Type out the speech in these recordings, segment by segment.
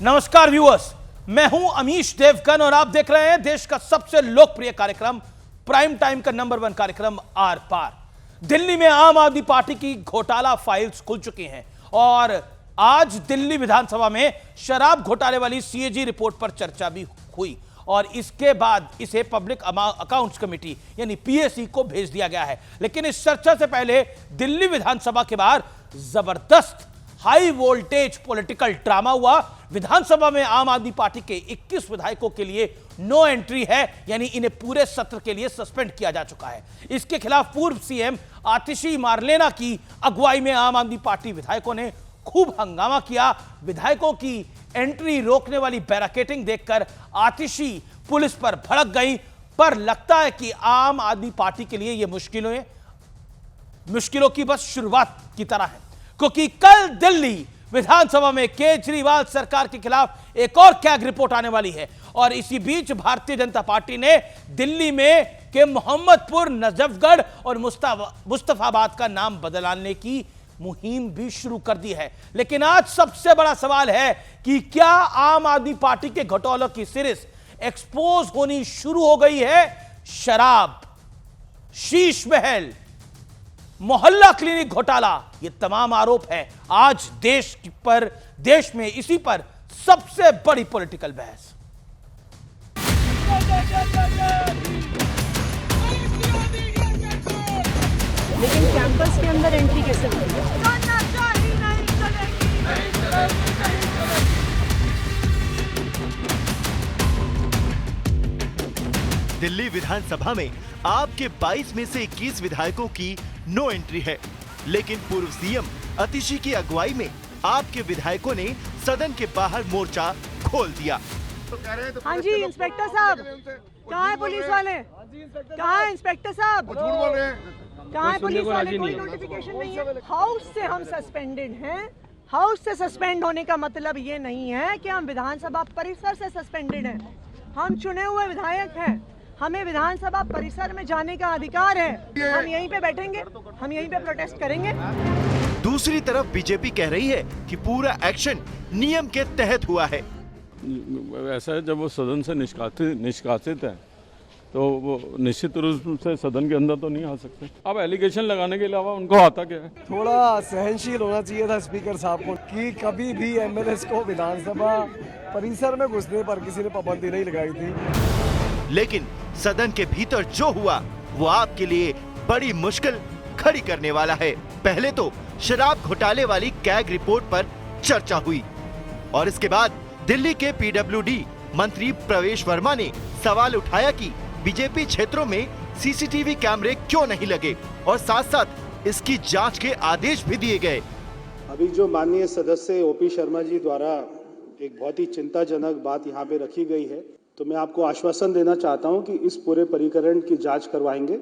नमस्कार व्यूअर्स, मैं हूं अमीश देवगन और आप देख रहे हैं देश का सबसे लोकप्रिय कार्यक्रम प्राइम टाइम का नंबर 1 कार्यक्रम आर पार। दिल्ली में आम आदमी पार्टी की घोटाला फाइल्स खुल चुकी हैं और आज दिल्ली विधानसभा में शराब घोटाले वाली सीएजी रिपोर्ट पर चर्चा भी हुई और इसके बाद इसे पब्लिक अकाउंट्स कमेटी यानी पीएसी को भेज दिया गया है। लेकिन इस चर्चा से पहले दिल्ली विधानसभा के बाहर जबरदस्त हाई वोल्टेज पॉलिटिकल ड्रामा हुआ। विधानसभा में आम आदमी पार्टी के 21 विधायकों के लिए नो एंट्री है, यानी इन्हें पूरे सत्र के लिए सस्पेंड किया जा चुका है। इसके खिलाफ पूर्व सीएम आतिशी मारलेना की अगुवाई में आम आदमी पार्टी विधायकों ने खूब हंगामा किया। विधायकों की एंट्री रोकने वाली बैरिकेडिंग देखकर आतिशी पुलिस पर भड़क गई। पर लगता है कि आम आदमी पार्टी के लिए यह मुश्किलों की बस शुरुआत की तरह है, क्योंकि कल दिल्ली विधानसभा में केजरीवाल सरकार के खिलाफ एक और कैग रिपोर्ट आने वाली है। और इसी बीच भारतीय जनता पार्टी ने दिल्ली में के मोहम्मदपुर, नजफगढ़ और मुस्तफाबाद का नाम बदलने की मुहिम भी शुरू कर दी है। लेकिन आज सबसे बड़ा सवाल है कि क्या आम आदमी पार्टी के घोटालों की सीरीज एक्सपोज होनी शुरू हो गई है? शराब, शीश महल, मोहल्ला क्लिनिक घोटाला, ये तमाम आरोप है आज देश में इसी पर सबसे बड़ी पॉलिटिकल बहस। लेकिन कैंपस के अंदर एंट्री कैसे होगी? दिल्ली विधानसभा में आपके 22 में से 21 विधायकों की नो एंट्री है, लेकिन पूर्व सीएम आतिशी की अगुवाई में आपके विधायकों ने सदन के बाहर मोर्चा खोल दिया। हाँ जी इंस्पेक्टर साहब, कहाँ है पुलिस वाले? कहाँ है इंस्पेक्टर साहब? झूठ बोल रहे हैं। कहाँ है पुलिस वाले? कोई नोटिफिकेशन नहीं है। हाउस से हम सस्पेंडेड हैं। हाउस से सस्पेंड होने का मतलब ये नहीं है कि हम विधानसभा परिसर से सस्पेंडेड हैं। हम चुने हुए विधायक हैं, हमें विधानसभा परिसर में जाने का अधिकार है। हम यहीं पे बैठेंगे, हम यहीं पे प्रोटेस्ट करेंगे। दूसरी तरफ बीजेपी कह रही है कि पूरा एक्शन नियम के तहत हुआ है। ऐसा है, जब वो सदन से निष्कासित है तो वो निश्चित रूप से सदन के अंदर तो नहीं आ सकते। अब एलिगेशन लगाने के अलावा उनको आता क्या है? थोड़ा सहनशील होना चाहिए था स्पीकर साहब को कि कभी भी एमएलए को विधानसभा परिसर में घुसने पर किसी ने पाबंदी नहीं लगाई थी। लेकिन सदन के भीतर जो हुआ वो आपके लिए बड़ी मुश्किल खड़ी करने वाला है। पहले तो शराब घोटाले वाली कैग रिपोर्ट पर चर्चा हुई और इसके बाद दिल्ली के पीडब्ल्यूडी मंत्री प्रवेश वर्मा ने सवाल उठाया कि बीजेपी क्षेत्रों में सीसीटीवी कैमरे क्यों नहीं लगे और साथ साथ इसकी जांच के आदेश भी दिए गए। अभी जो माननीय सदस्य ओपी शर्मा जी द्वारा एक बहुत ही चिंताजनक बात यहाँ पे रखी गई है, तो मैं आपको आश्वासन देना चाहता हूँ कि इस पूरे प्रकरण की जांच करवाएंगे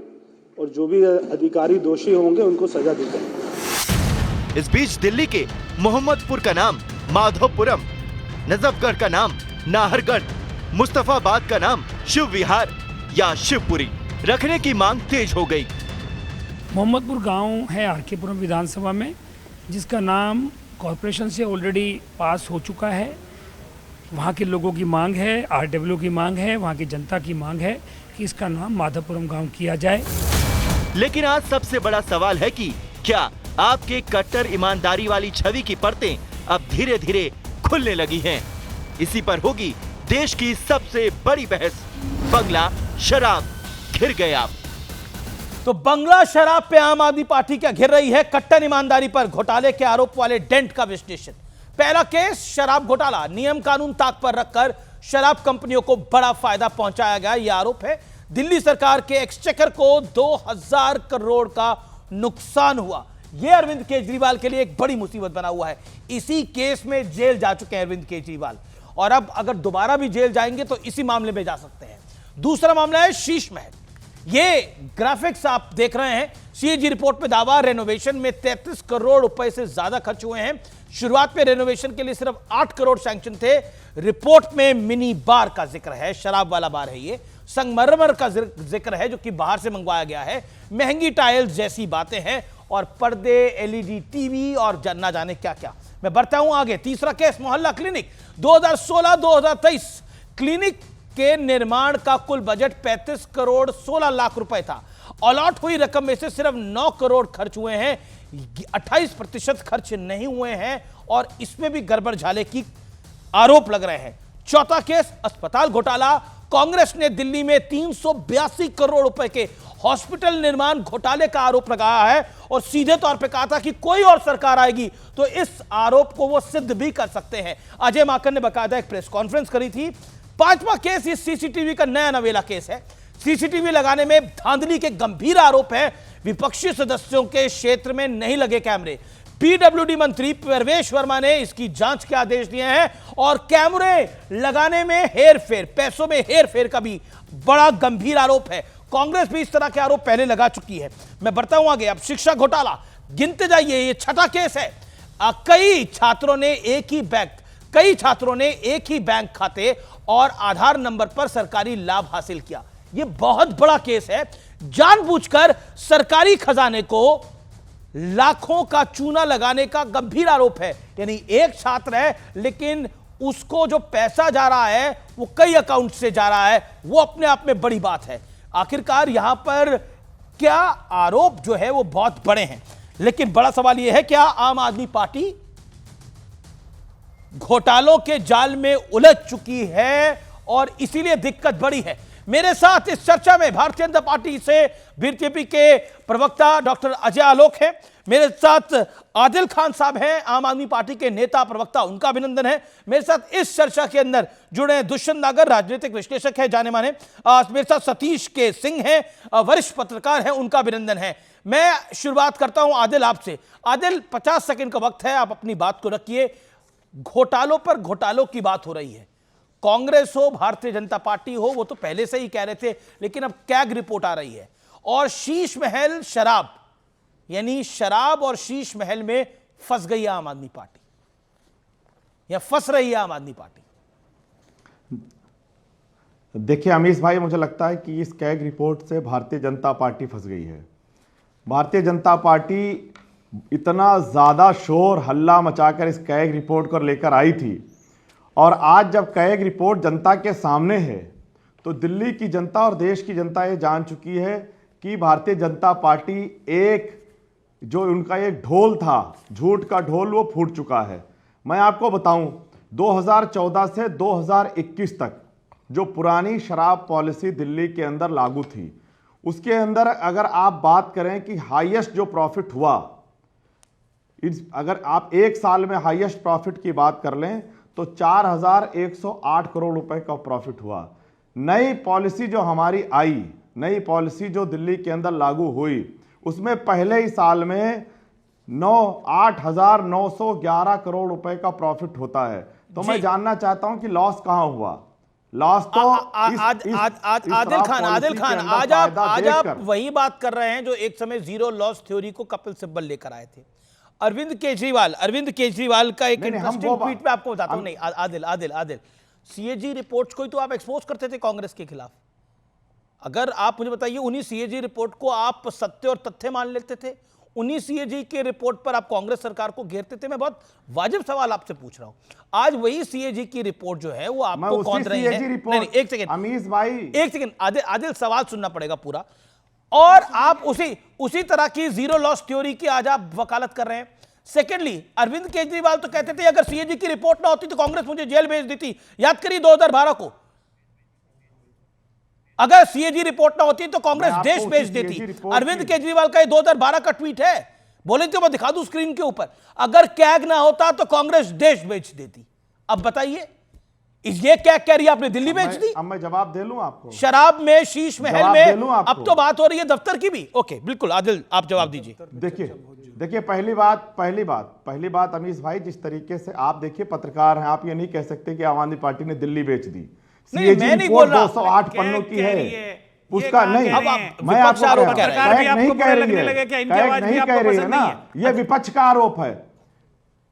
और जो भी अधिकारी दोषी होंगे उनको सजा दी जाएगी। इस बीच दिल्ली के मोहम्मदपुर का नाम माधवपुरम, नजफगढ़ का नाम नाहरगढ़, मुस्तफाबाद का नाम शिव विहार या शिवपुरी रखने की मांग तेज हो गई। मोहम्मदपुर गांव है आरकेपुरम विधानसभा में, जिसका नाम कॉरपोरेशन से ऑलरेडी पास हो चुका है। वहाँ के लोगों की मांग है, आरडब्ल्यू की मांग है, वहाँ की जनता की मांग है कि इसका नाम माधवपुरम गांव किया जाए। लेकिन आज सबसे बड़ा सवाल है कि क्या आपके कट्टर ईमानदारी वाली छवि की परतें अब धीरे धीरे खुलने लगी हैं? इसी पर होगी देश की सबसे बड़ी बहस। बंगला शराब घिर गए आप। तो बंगला शराब पे आम आदमी पार्टी क्या घिर रही है? कट्टर ईमानदारी पर घोटाले के आरोप वाले डेंट का विश्लेषण। पहला केस शराब घोटाला, नियम कानून ताक पर रखकर शराब कंपनियों को बड़ा फायदा पहुंचाया गया, यह आरोप है। दिल्ली सरकार के एक्सचेकर को 2000 करोड़ का नुकसान हुआ। यह अरविंद केजरीवाल के लिए एक बड़ी मुसीबत बना हुआ है। इसी केस में जेल जा चुके हैं अरविंद केजरीवाल और अब अगर दोबारा भी जेल जाएंगे तो इसी मामले में जा सकते हैं। दूसरा मामला है शीश महल। ये ग्राफिक्स आप देख रहे हैं। सीएजी रिपोर्ट में दावा, रेनोवेशन में 33 करोड़ रुपए से ज्यादा खर्च हुए हैं। शुरुआत में रेनोवेशन के लिए सिर्फ 8 करोड़ सैंक्शन थे। रिपोर्ट में मिनी बार का जिक्र है, शराब वाला बार है ये। संगमरमर का जिक्र है जो कि बाहर से मंगवाया गया है। महंगी टाइल्स जैसी बातें हैं और पर्दे, एलईडी टीवी और ना जाने क्या क्या। मैं बढ़ता हूं आगे। तीसरा केस मोहल्ला क्लिनिक 2016-2023। क्लिनिक के निर्माण का कुल बजट 35 करोड़ 16 लाख रुपए था। अलॉट हुई रकम में से सिर्फ 9 करोड़ खर्च हुए हैं, 28% खर्च नहीं हुए हैं और इसमें भी गड़बड़ झाले की आरोप लग रहे हैं। चौथा केस अस्पताल घोटाला। कांग्रेस ने दिल्ली में 382 करोड़ रुपए के हॉस्पिटल निर्माण घोटाले का आरोप लगाया है और सीधे तौर पे कहा था कि कोई और सरकार आएगी तो इस आरोप को वो सिद्ध भी कर सकते हैं। अजय माकन ने बकायदा एक प्रेस कॉन्फ्रेंस करी थी। पांचवा केस इस सीसीटीवी का नया नवेला केस है। सीसीटीवी लगाने में धांधली के गंभीर आरोप है। विपक्षी सदस्यों के क्षेत्र में नहीं लगे कैमरे। पीडब्ल्यूडी मंत्री प्रवेश वर्मा ने इसकी जांच के आदेश दिए हैं और कैमरे लगाने में हेरफेर, पैसों में हेरफेर का भी बड़ा गंभीर आरोप है। कांग्रेस भी इस तरह के आरोप पहले लगा चुकी है। मैं बढ़ता हूं आगे। अब शिक्षा घोटाला गिनते जाइए, ये छठा केस है। कई छात्रों ने एक ही बैंक खाते और आधार नंबर पर सरकारी लाभ हासिल किया। यह बहुत बड़ा केस है। जानबूझकर सरकारी खजाने को लाखों का चूना लगाने का गंभीर आरोप है। यानी एक छात्र है लेकिन उसको जो पैसा जा रहा है वो कई अकाउंट से जा रहा है, वो अपने आप में बड़ी बात है। आखिरकार यहां पर क्या आरोप जो है वो बहुत बड़े हैं, लेकिन बड़ा सवाल यह है क्या आम आदमी पार्टी घोटालों के जाल में उलझ चुकी है और इसीलिए दिक्कत बड़ी है। मेरे साथ इस चर्चा में भारतीय जनता पार्टी से बीजेपी के प्रवक्ता डॉक्टर अजय आलोक हैं, मेरे साथ आदिल खान साहब हैं, आम आदमी पार्टी के नेता प्रवक्ता, उनका अभिनंदन है। मेरे साथ इस चर्चा के अंदर जुड़े दुष्यंत नागर, राजनीतिक विश्लेषक है जाने माने। मेरे साथ सतीश के सिंह हैं, वरिष्ठ पत्रकार हैं, उनका अभिनंदन है। मैं शुरुआत करता हूं आदिल आपसे। आदिल, 50 सेकंड का वक्त है, आप अपनी बात को रखिए। घोटालों पर घोटालों की बात हो रही है। कांग्रेस हो, भारतीय जनता पार्टी हो, वो तो पहले से ही कह रहे थे, लेकिन अब कैग रिपोर्ट आ रही है और शीश महल शराब, यानी शराब और शीश महल में फंस गई है आम आदमी पार्टी, या फंस रही है आम आदमी पार्टी। देखिए अमीश भाई, मुझे लगता है कि इस कैग रिपोर्ट से भारतीय जनता पार्टी फंस गई है। भारतीय जनता पार्टी इतना ज़्यादा शोर हल्ला मचाकर इस कैग रिपोर्ट को लेकर आई थी और आज जब कैग रिपोर्ट जनता के सामने है तो दिल्ली की जनता और देश की जनता ये जान चुकी है कि भारतीय जनता पार्टी जो उनका एक ढोल था, झूठ का ढोल, वो फूट चुका है। मैं आपको बताऊं, 2014 से 2021 तक जो पुरानी शराब पॉलिसी दिल्ली के अंदर लागू थी, उसके अंदर अगर आप बात करें कि हाईएस्ट जो प्रॉफिट हुआ, अगर आप एक साल में हाईएस्ट प्रॉफिट की बात कर लें तो 4,108 करोड़ रुपए का प्रॉफिट हुआ। नई पॉलिसी जो हमारी आई, नई पॉलिसी जो दिल्ली के अंदर लागू हुई, उसमें पहले ही साल में 8,911 करोड़ रुपए का प्रॉफिट होता है। तो मैं जानना चाहता हूं कि लॉस कहां हुआ। लॉस तो आदिल खान, आज आप वही बात कर रहे हैं जो एक समय जीरो लॉस थ्योरी को कपिल सिब्बल लेकर आए थे। अरविंद केजरीवाल का एक इंटरेस्टिंग ट्वीट पे आपको बताता हूं। नहीं आदिल, सीएजी रिपोर्ट्स को ही तो आप एक्सपोज करते थे कांग्रेस के खिलाफ। अगर आप मुझे बताइए, उन्हीं सीएजी रिपोर्ट को आप सत्य और तथ्य मान लेते थे, उन्हीं सीएजी के रिपोर्ट पर आप कांग्रेस सरकार को घेरते थे। मैं बहुत वाजिब सवाल आपसे पूछ रहा हूं। आज वही सीएजी की रिपोर्ट जो है वो आपको कौन रही है? नहीं, एक सेकंड अमीश भाई, एक सेकंड आदिल, सवाल सुनना पड़ेगा पूरा। और आप उसी तरह की जीरो लॉस थ्योरी की आज आप वकालत कर रहे हैं। सेकेंडली, अरविंद केजरीवाल तो कहते थे अगर सीएजी की रिपोर्ट ना होती तो कांग्रेस मुझे जेल भेज देती। याद करिए 2012 को, अगर सीएजी रिपोर्ट ना होती तो कांग्रेस देश भेज देती। अरविंद केजरीवाल का ये 2012 का ट्वीट है, बोले तो मैं दिखा दूं स्क्रीन के ऊपर। अगर कैग ना होता तो कांग्रेस देश भेज देती। अब बताइए, ये क्या कह रही है आपने, दिल्ली भेज दी? अब मैं जवाब दे लूं आपको। शराब में, शीश महल में, अब तो बात हो रही है दफ्तर की भी। ओके, बिल्कुल आदिल, आप जवाब दीजिए। देखिए पहली बात अमीश भाई, जिस तरीके से आप देखिए पत्रकार हैं, आप ये नहीं कह सकते कि आम आदमी पार्टी ने दिल्ली बेच दी। नहीं, मैं नहीं बोल रहा। 208 पन्नों की है उसका, नहीं मैं आपको नहीं कह रही है ना, ये विपक्ष का आरोप है।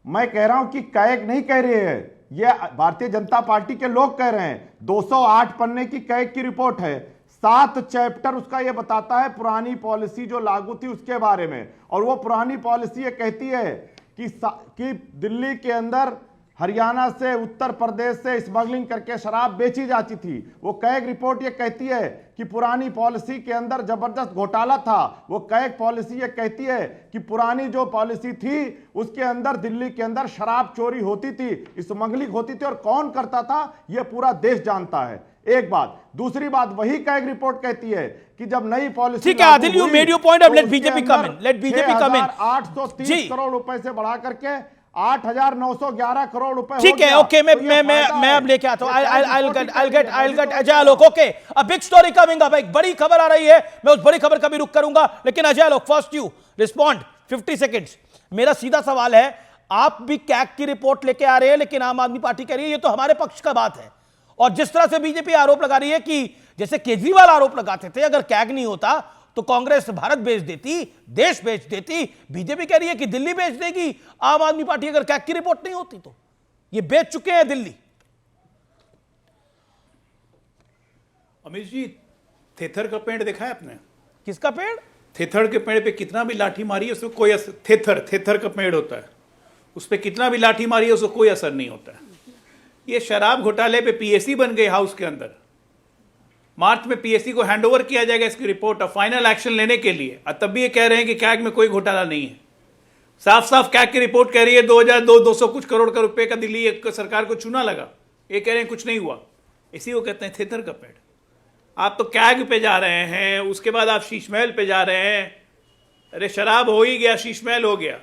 मैं कह रहा हूं कि कैग नहीं कह रही है, ये भारतीय जनता पार्टी के लोग कह रहे हैं। 208 पन्ने की कैग की रिपोर्ट है, 7 चैप्टर उसका ये बताता है पुरानी पॉलिसी जो लागू थी उसके बारे में। और वो पुरानी पॉलिसी ये कहती है कि दिल्ली के अंदर हरियाणा से, उत्तर प्रदेश से स्मगलिंग करके शराब बेची जाती थी। वो कैग रिपोर्ट ये कहती है कि पुरानी पॉलिसी के अंदर जबरदस्त घोटाला था। वो कैग पॉलिसी ये कहती है कि पुरानी जो पॉलिसी थी उसके अंदर दिल्ली के अंदर शराब चोरी होती थी, स्मगलिंग होती थी, और कौन करता था ये पूरा देश जानता है। एक बात। दूसरी बात, वही कैग रिपोर्ट कहती है कि जब नई पॉलिसी, ठीक है Adil, you made your point, अब लेट बीजेपी कम इन, लेट बीजेपी कम इन। 830 करोड़ रुपए से बढ़ा करके 8,911 करोड़ रुपए। ठीक है, ओके, मैं अब लेके आता हूं। I'll get Ajay Alok. Okay, a big story coming up, एक बड़ी खबर आ रही है, मैं उस बड़ी खबर का भी रुख करूंगा, लेकिन Ajay Alok first you respond 50 seconds. मेरा सीधा सवाल है, आप भी कैग की रिपोर्ट लेके आ रहे हैं, लेकिन आम आदमी पार्टी कह रही है ये तो हमारे पक्ष का बात है। और जिस तरह से बीजेपी आरोप लगा रही है कि जैसे केजरीवाल आरोप लगाते थे अगर कैग नहीं होता तो कांग्रेस भारत बेच देती, देश बेच देती, बीजेपी कह रही है कि दिल्ली बेच देगी आम आदमी पार्टी अगर कैग की रिपोर्ट नहीं होती तो। ये बेच चुके हैं दिल्ली। अमित जी, थेथर का पेड़ देखा है आपने? किसका पेड़? थेथर के पेड़ पे कितना भी लाठी मारी है उसमें कोई असर, थेथर का पेड़ होता है, उस पर कितना भी लाठी मारी है उसको कोई असर नहीं होता है। ये शराब घोटाले पे पीएसी बन गए हाउस के अंदर। मार्च में पीएससी को हैंडओवर किया जाएगा इसकी रिपोर्ट और फाइनल एक्शन लेने के लिए, और तब भी ये कह रहे हैं कि कैग में कोई घोटाला नहीं है। साफ साफ कैग की रिपोर्ट कह रही है 2,200 कुछ करोड़ का रुपए का दिल्ली एक सरकार को चूना लगा। ये कह रहे हैं कुछ नहीं हुआ। इसी को कहते हैं थेथर का पेड़। आप तो कैग पे जा रहे हैं, उसके बाद आप शीश महल पे जा रहे हैं। अरे शराब हो ही गया, शीश महल हो गया,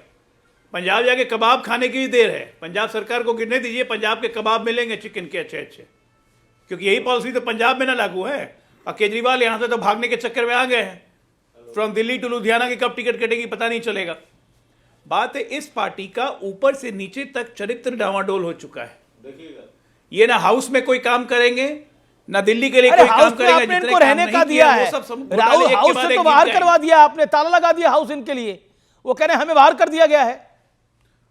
पंजाब जाके कबाब खाने की भी देर है। पंजाब सरकार को गिरने दीजिए, पंजाब के कबाब मिलेंगे चिकन के अच्छे अच्छे, क्योंकि यही पॉलिसी तो पंजाब में ना लागू है। और केजरीवाल यहां से तो भागने के चक्कर में आ गए हैं। फ्रॉम दिल्ली टू लुधियाना की कब टिकट कटेगी पता नहीं चलेगा। बात है इस पार्टी का ऊपर से नीचे तक चरित्र डावाडोल हो चुका है। ये ना हाउस में कोई काम करेंगे, ना दिल्ली के लिए कोई काम करेगा। जितने काम रहने का दिया है, हाउस से तो बाहर करवा दिया आपने, ताला लगा दिया हाउस इनके लिए। वो कह रहे हैं हमें बाहर कर दिया गया है।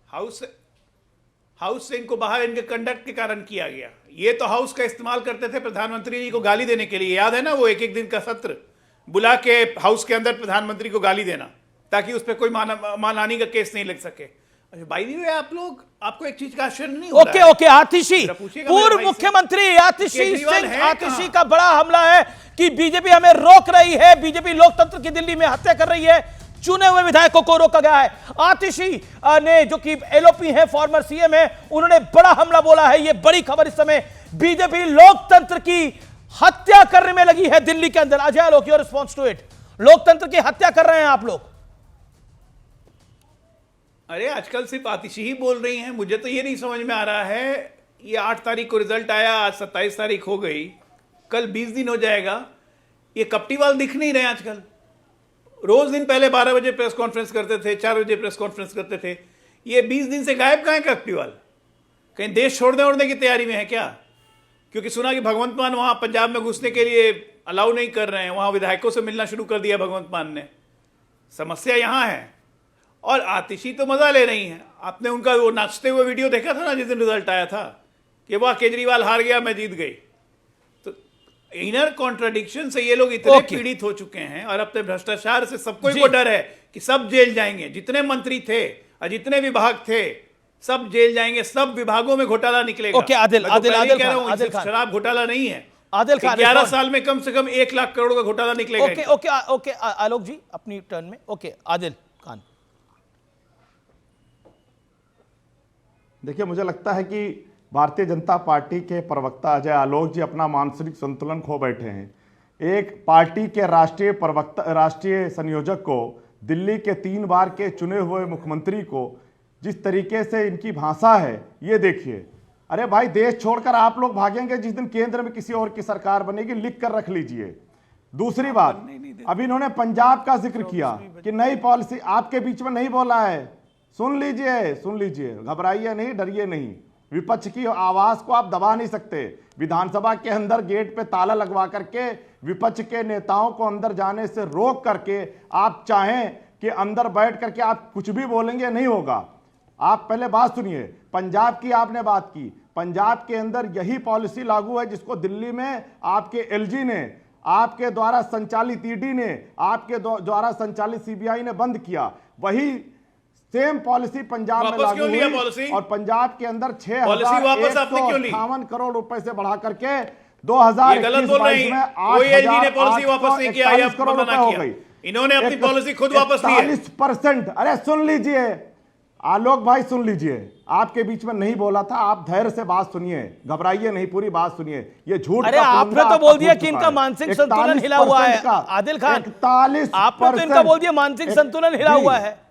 हाउस से इनको बाहर इनके कंडक्ट के कारण किया गया। ये तो हाउस का इस्तेमाल करते थे प्रधानमंत्री जी को गाली देने के लिए। याद है ना वो एक दिन का सत्र बुला के हाउस के अंदर प्रधानमंत्री को गाली देना, ताकि उस पर कोई मानहानि का केस नहीं लग सके। अच्छा भाई भी आप लोग, आपको एक चीज का आश्चर्य नहीं होता? ओके ओके, आतिशी, पूर्व मुख्यमंत्री आतिशी का बड़ा हमला है कि बीजेपी हमें रोक रही है, बीजेपी लोकतंत्र की दिल्ली में हत्या कर रही है, चुने हुए विधायकों को रोका गया है। आतिशी ने, जो कि एलओपी है, फॉर्मर सीएम है, उन्होंने बड़ा हमला बोला है। ये बड़ी खबर इस समय, बीजेपी लोकतंत्र की हत्या करने में लगी है दिल्ली के अंदर। Ajay Alok, your response to it. लोकतंत्र की हत्या कर रहे हैं आप लोग। अरे आजकल सिर्फ आतिशी ही बोल रही हैं, मुझे तो ये नहीं समझ में आ रहा है। ये 8 तारीख को रिजल्ट आया, आज 27 तारीख हो गई, कल 20 दिन हो जाएगा। ये कपटीवाल दिख नहीं रहे आजकल। रोज दिन पहले 12 बजे प्रेस कॉन्फ्रेंस करते थे, 4 बजे प्रेस कॉन्फ्रेंस करते थे। ये 20 दिन से गायब कहाँ है कपटीवाल? कहीं देश छोड़ने ओढ़ने की तैयारी में है क्या? क्योंकि सुना कि भगवंत मान वहां पंजाब में घुसने के लिए अलाउ नहीं कर रहे हैं, वहां विधायकों से मिलना शुरू कर दिया भगवंत मान ने। समस्या यहां है। और आतिशी तो मजा ले रही हैं। आपने उनका वो नाचते हुए वीडियो देखा था ना जिस दिन रिजल्ट आया था, कि वाह केजरीवाल हार गया मैं जीत गई। तो इनर कॉन्ट्राडिक्शन से ये लोग इतने पीड़ित हो चुके हैं, और अपने भ्रष्टाचार से सबको को डर है कि सब जेल जाएंगे। जितने मंत्री थे और जितने विभाग थे सब जेल जाएंगे, सब विभागों में घोटाला निकलेगा। ओके आदिल खान, शराब घोटाला नहीं है। आदिल खान, 11 साल में कम से कम 1 लाख करोड़ का घोटाला निकलेगा। ओके ओके ओके, आलोक जी अपनी टर्न में। ओके आदिल खान। देखिए, मुझे लगता है कि भारतीय जनता पार्टी के प्रवक्ता अजय आलोक जी अपना मानसिक संतुलन खो बैठे हैं। एक पार्टी के राष्ट्रीय संयोजक को, दिल्ली के 3 बार के चुने हुए मुख्यमंत्री को जिस तरीके से इनकी भाषा है, ये देखिए। अरे भाई, देश छोड़कर आप लोग भागेंगे जिस दिन केंद्र में किसी और की सरकार बनेगी, लिख कर रख लीजिए। दूसरी बात, अभी इन्होंने पंजाब का जिक्र किया कि नई पॉलिसी, आपके बीच में नहीं बोला है। सुन लीजिए, घबराइए नहीं, डरिए नहीं। विपक्ष की आवाज को आप दबा नहीं सकते। विधानसभा के अंदर गेट पे ताला लगवा करके विपक्ष के नेताओं को अंदर जाने से रोक करके आप चाहें कि अंदर बैठ करके आप कुछ भी बोलेंगे, नहीं होगा। आप पहले बात सुनिए। पंजाब की आपने बात की, पंजाब के अंदर यही पॉलिसी लागू है जिसको दिल्ली में आपके एलजी ने आपके द्वारा संचालित ईडी ने, आपके द्वारा संचालित सीबीआई ने बंद किया, वही सेम पॉलिसी पंजाब में लागू हुई और पंजाब के अंदर 6,158 करोड़ रुपए से बढ़ा करके 2021-22 में 8,841 करोड़ रुपए हो गई। इन्होंने अपनी पॉलिसी खुद वापस ली है। 40%। अरे सुन लीजिए आलोक भाई, सुन लीजिए, आपके बीच में नहीं बोला था, आप धैर्य से बात सुनिए, घबराइए नहीं, पूरी बात सुनिए। ये झूठ अरे आपने तो बोल दिया कि इनका मानसिक संतुलन हिला हुआ है आदिल खान, 41% आपने तो इनका बोल दिया मानसिक संतुलन हिला हुआ है।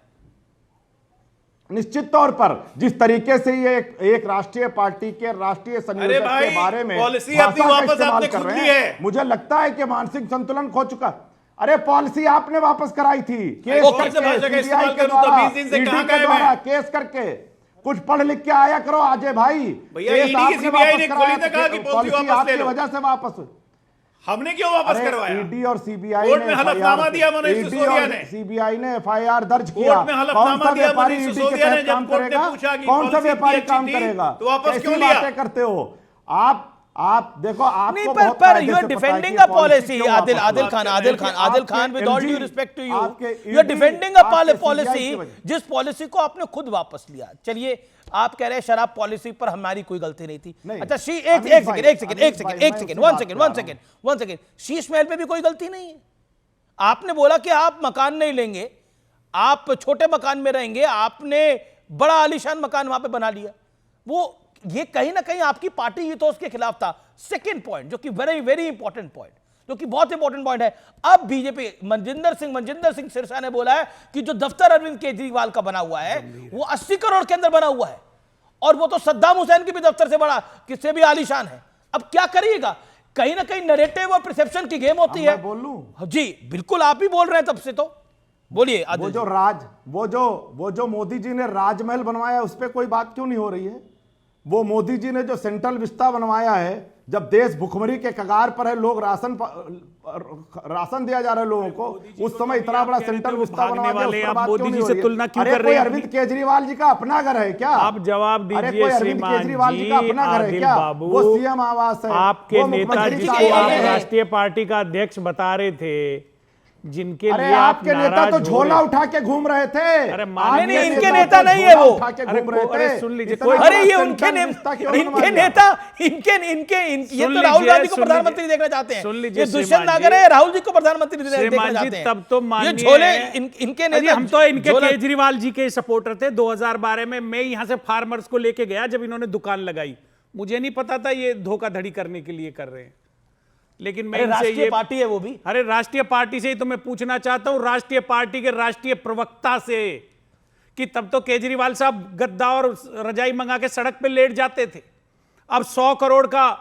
निश्चित तौर पर जिस तरीके से ये एक राष्ट्रीय पार्टी के राष्ट्रीय संयोजक के बारे में पॉलिसी अपनी वापस आपने खुद ली है, मुझे लगता है कि मानसिक संतुलन खो चुका। अरे पॉलिसी आपने वापस कराई थी, केस करके, सीबीआई के द्वारा केस करके, कुछ पढ़ लिख के आया करो अजय भाई। पॉलिसी आपकी वजह से वापस, हमने क्यों वापस करवाया? ईडी और सीबीआई कोर्ट में हलफनामा दिया मनोज सिसोदिया ने, सीबीआई ने एफआईआर दर्ज किया। कोर्ट में हलफनामा दिया मनोज सिसोदिया ने, जब कोर्ट ने पूछा कि कौन सा व्यापारी काम करेगा, तो वापस क्यों लिया? बातें करते हो आप देखो, आपको बहुत पर you are defending a policy Adil Khan with all due respect to you are defending a policy जिस पॉलिसी को आपने खुद वापस लिया। चलिए आप कह रहे हैं शराब पॉलिसी पर हमारी कोई गलती नहीं थी। अच्छा एक सेकंड, शीश महल पे भी कोई गलती नहीं है। आपने बोला कि आप मकान नहीं लेंगे, आप छोटे मकान में रहेंगे, आपने बड़ा आलीशान मकान वहां पे बना लिया। वो ये कहीं ना कहीं आपकी पार्टी ईथोस के खिलाफ था। सेकंड पॉइंट जो कि वेरी वेरी इंपॉर्टेंट पॉइंट, जो कि बहुत इंपॉर्टेंट पॉइंट है, अब बीजेपी मनजिंदर सिंह सिरसा ने बोला है कि जो दफ्तर अरविंद केजरीवाल का बना हुआ है वो 80 करोड़ के अंदर बना हुआ है और वो तो सद्दाम हुसैन के भी दफ्तर से बड़ा, किससे भी आलीशान है। अब क्या करिएगा? कहीं ना कहीं नैरेटिव और परसेप्शन की गेम होती है। बोल लूं जी बिल्कुल, आप ही बोल रहे हैं तब से, तो बोलिए। वो जो मोदी जी ने राजमहल बनवाया उस पर कोई बात क्यों नहीं हो रही है? वो मोदी जी ने जो सेंट्रल विस्ता बनवाया है, जब देश भुखमरी के कगार पर है, लोग राशन दिया जा रहा है लोगों को, उस समय इतना बड़ा सेंट्रल विस्ता बनवा दिया, आप मोदी जी से तुलना क्यों कर रहे हैं? अरविंद केजरीवाल जी का अपना घर है क्या? आप जवाब दीजिए। अरविंद केजरीवाल जी का अपना घर है क्या? वो सीएम आवास है। आपके नेताजी को आप राष्ट्रीय पार्टी का अध्यक्ष बता रहे थे, जिनके लिए आपके नेता तो झोला उठा के घूम रहे थे। अरे नहीं, इनके नेता नहीं है वो। अरे सुन लीजिए, अरे ये उनके नेता, ये तो राहुल गांधी को प्रधानमंत्री देखना चाहते हैं। सुन लीजिए, दुष्यंत नागर है, राहुल जी को प्रधानमंत्री देखना चाहते हैं। तब तो ये झोले इनके नेता, हम तो इनके केजरीवाल जी के सपोर्टर थे। 2012 में मैं यहां से फार्मर्स को लेके गया जब इन्होंने दुकान लगाई, मुझे नहीं पता था ये धोखाधड़ी करने के लिए कर रहे हैं। लेकिन मैं राष्ट्रीय पार्टी है वो भी। अरे राष्ट्रीय पार्टी से ही तो मैं पूछना चाहता हूं, राष्ट्रीय पार्टी के राष्ट्रीय प्रवक्ता से, कि तब तो केजरीवाल साहब गद्दा और रजाई मंगा के सड़क पे लेट जाते थे। अब 100 करोड़ का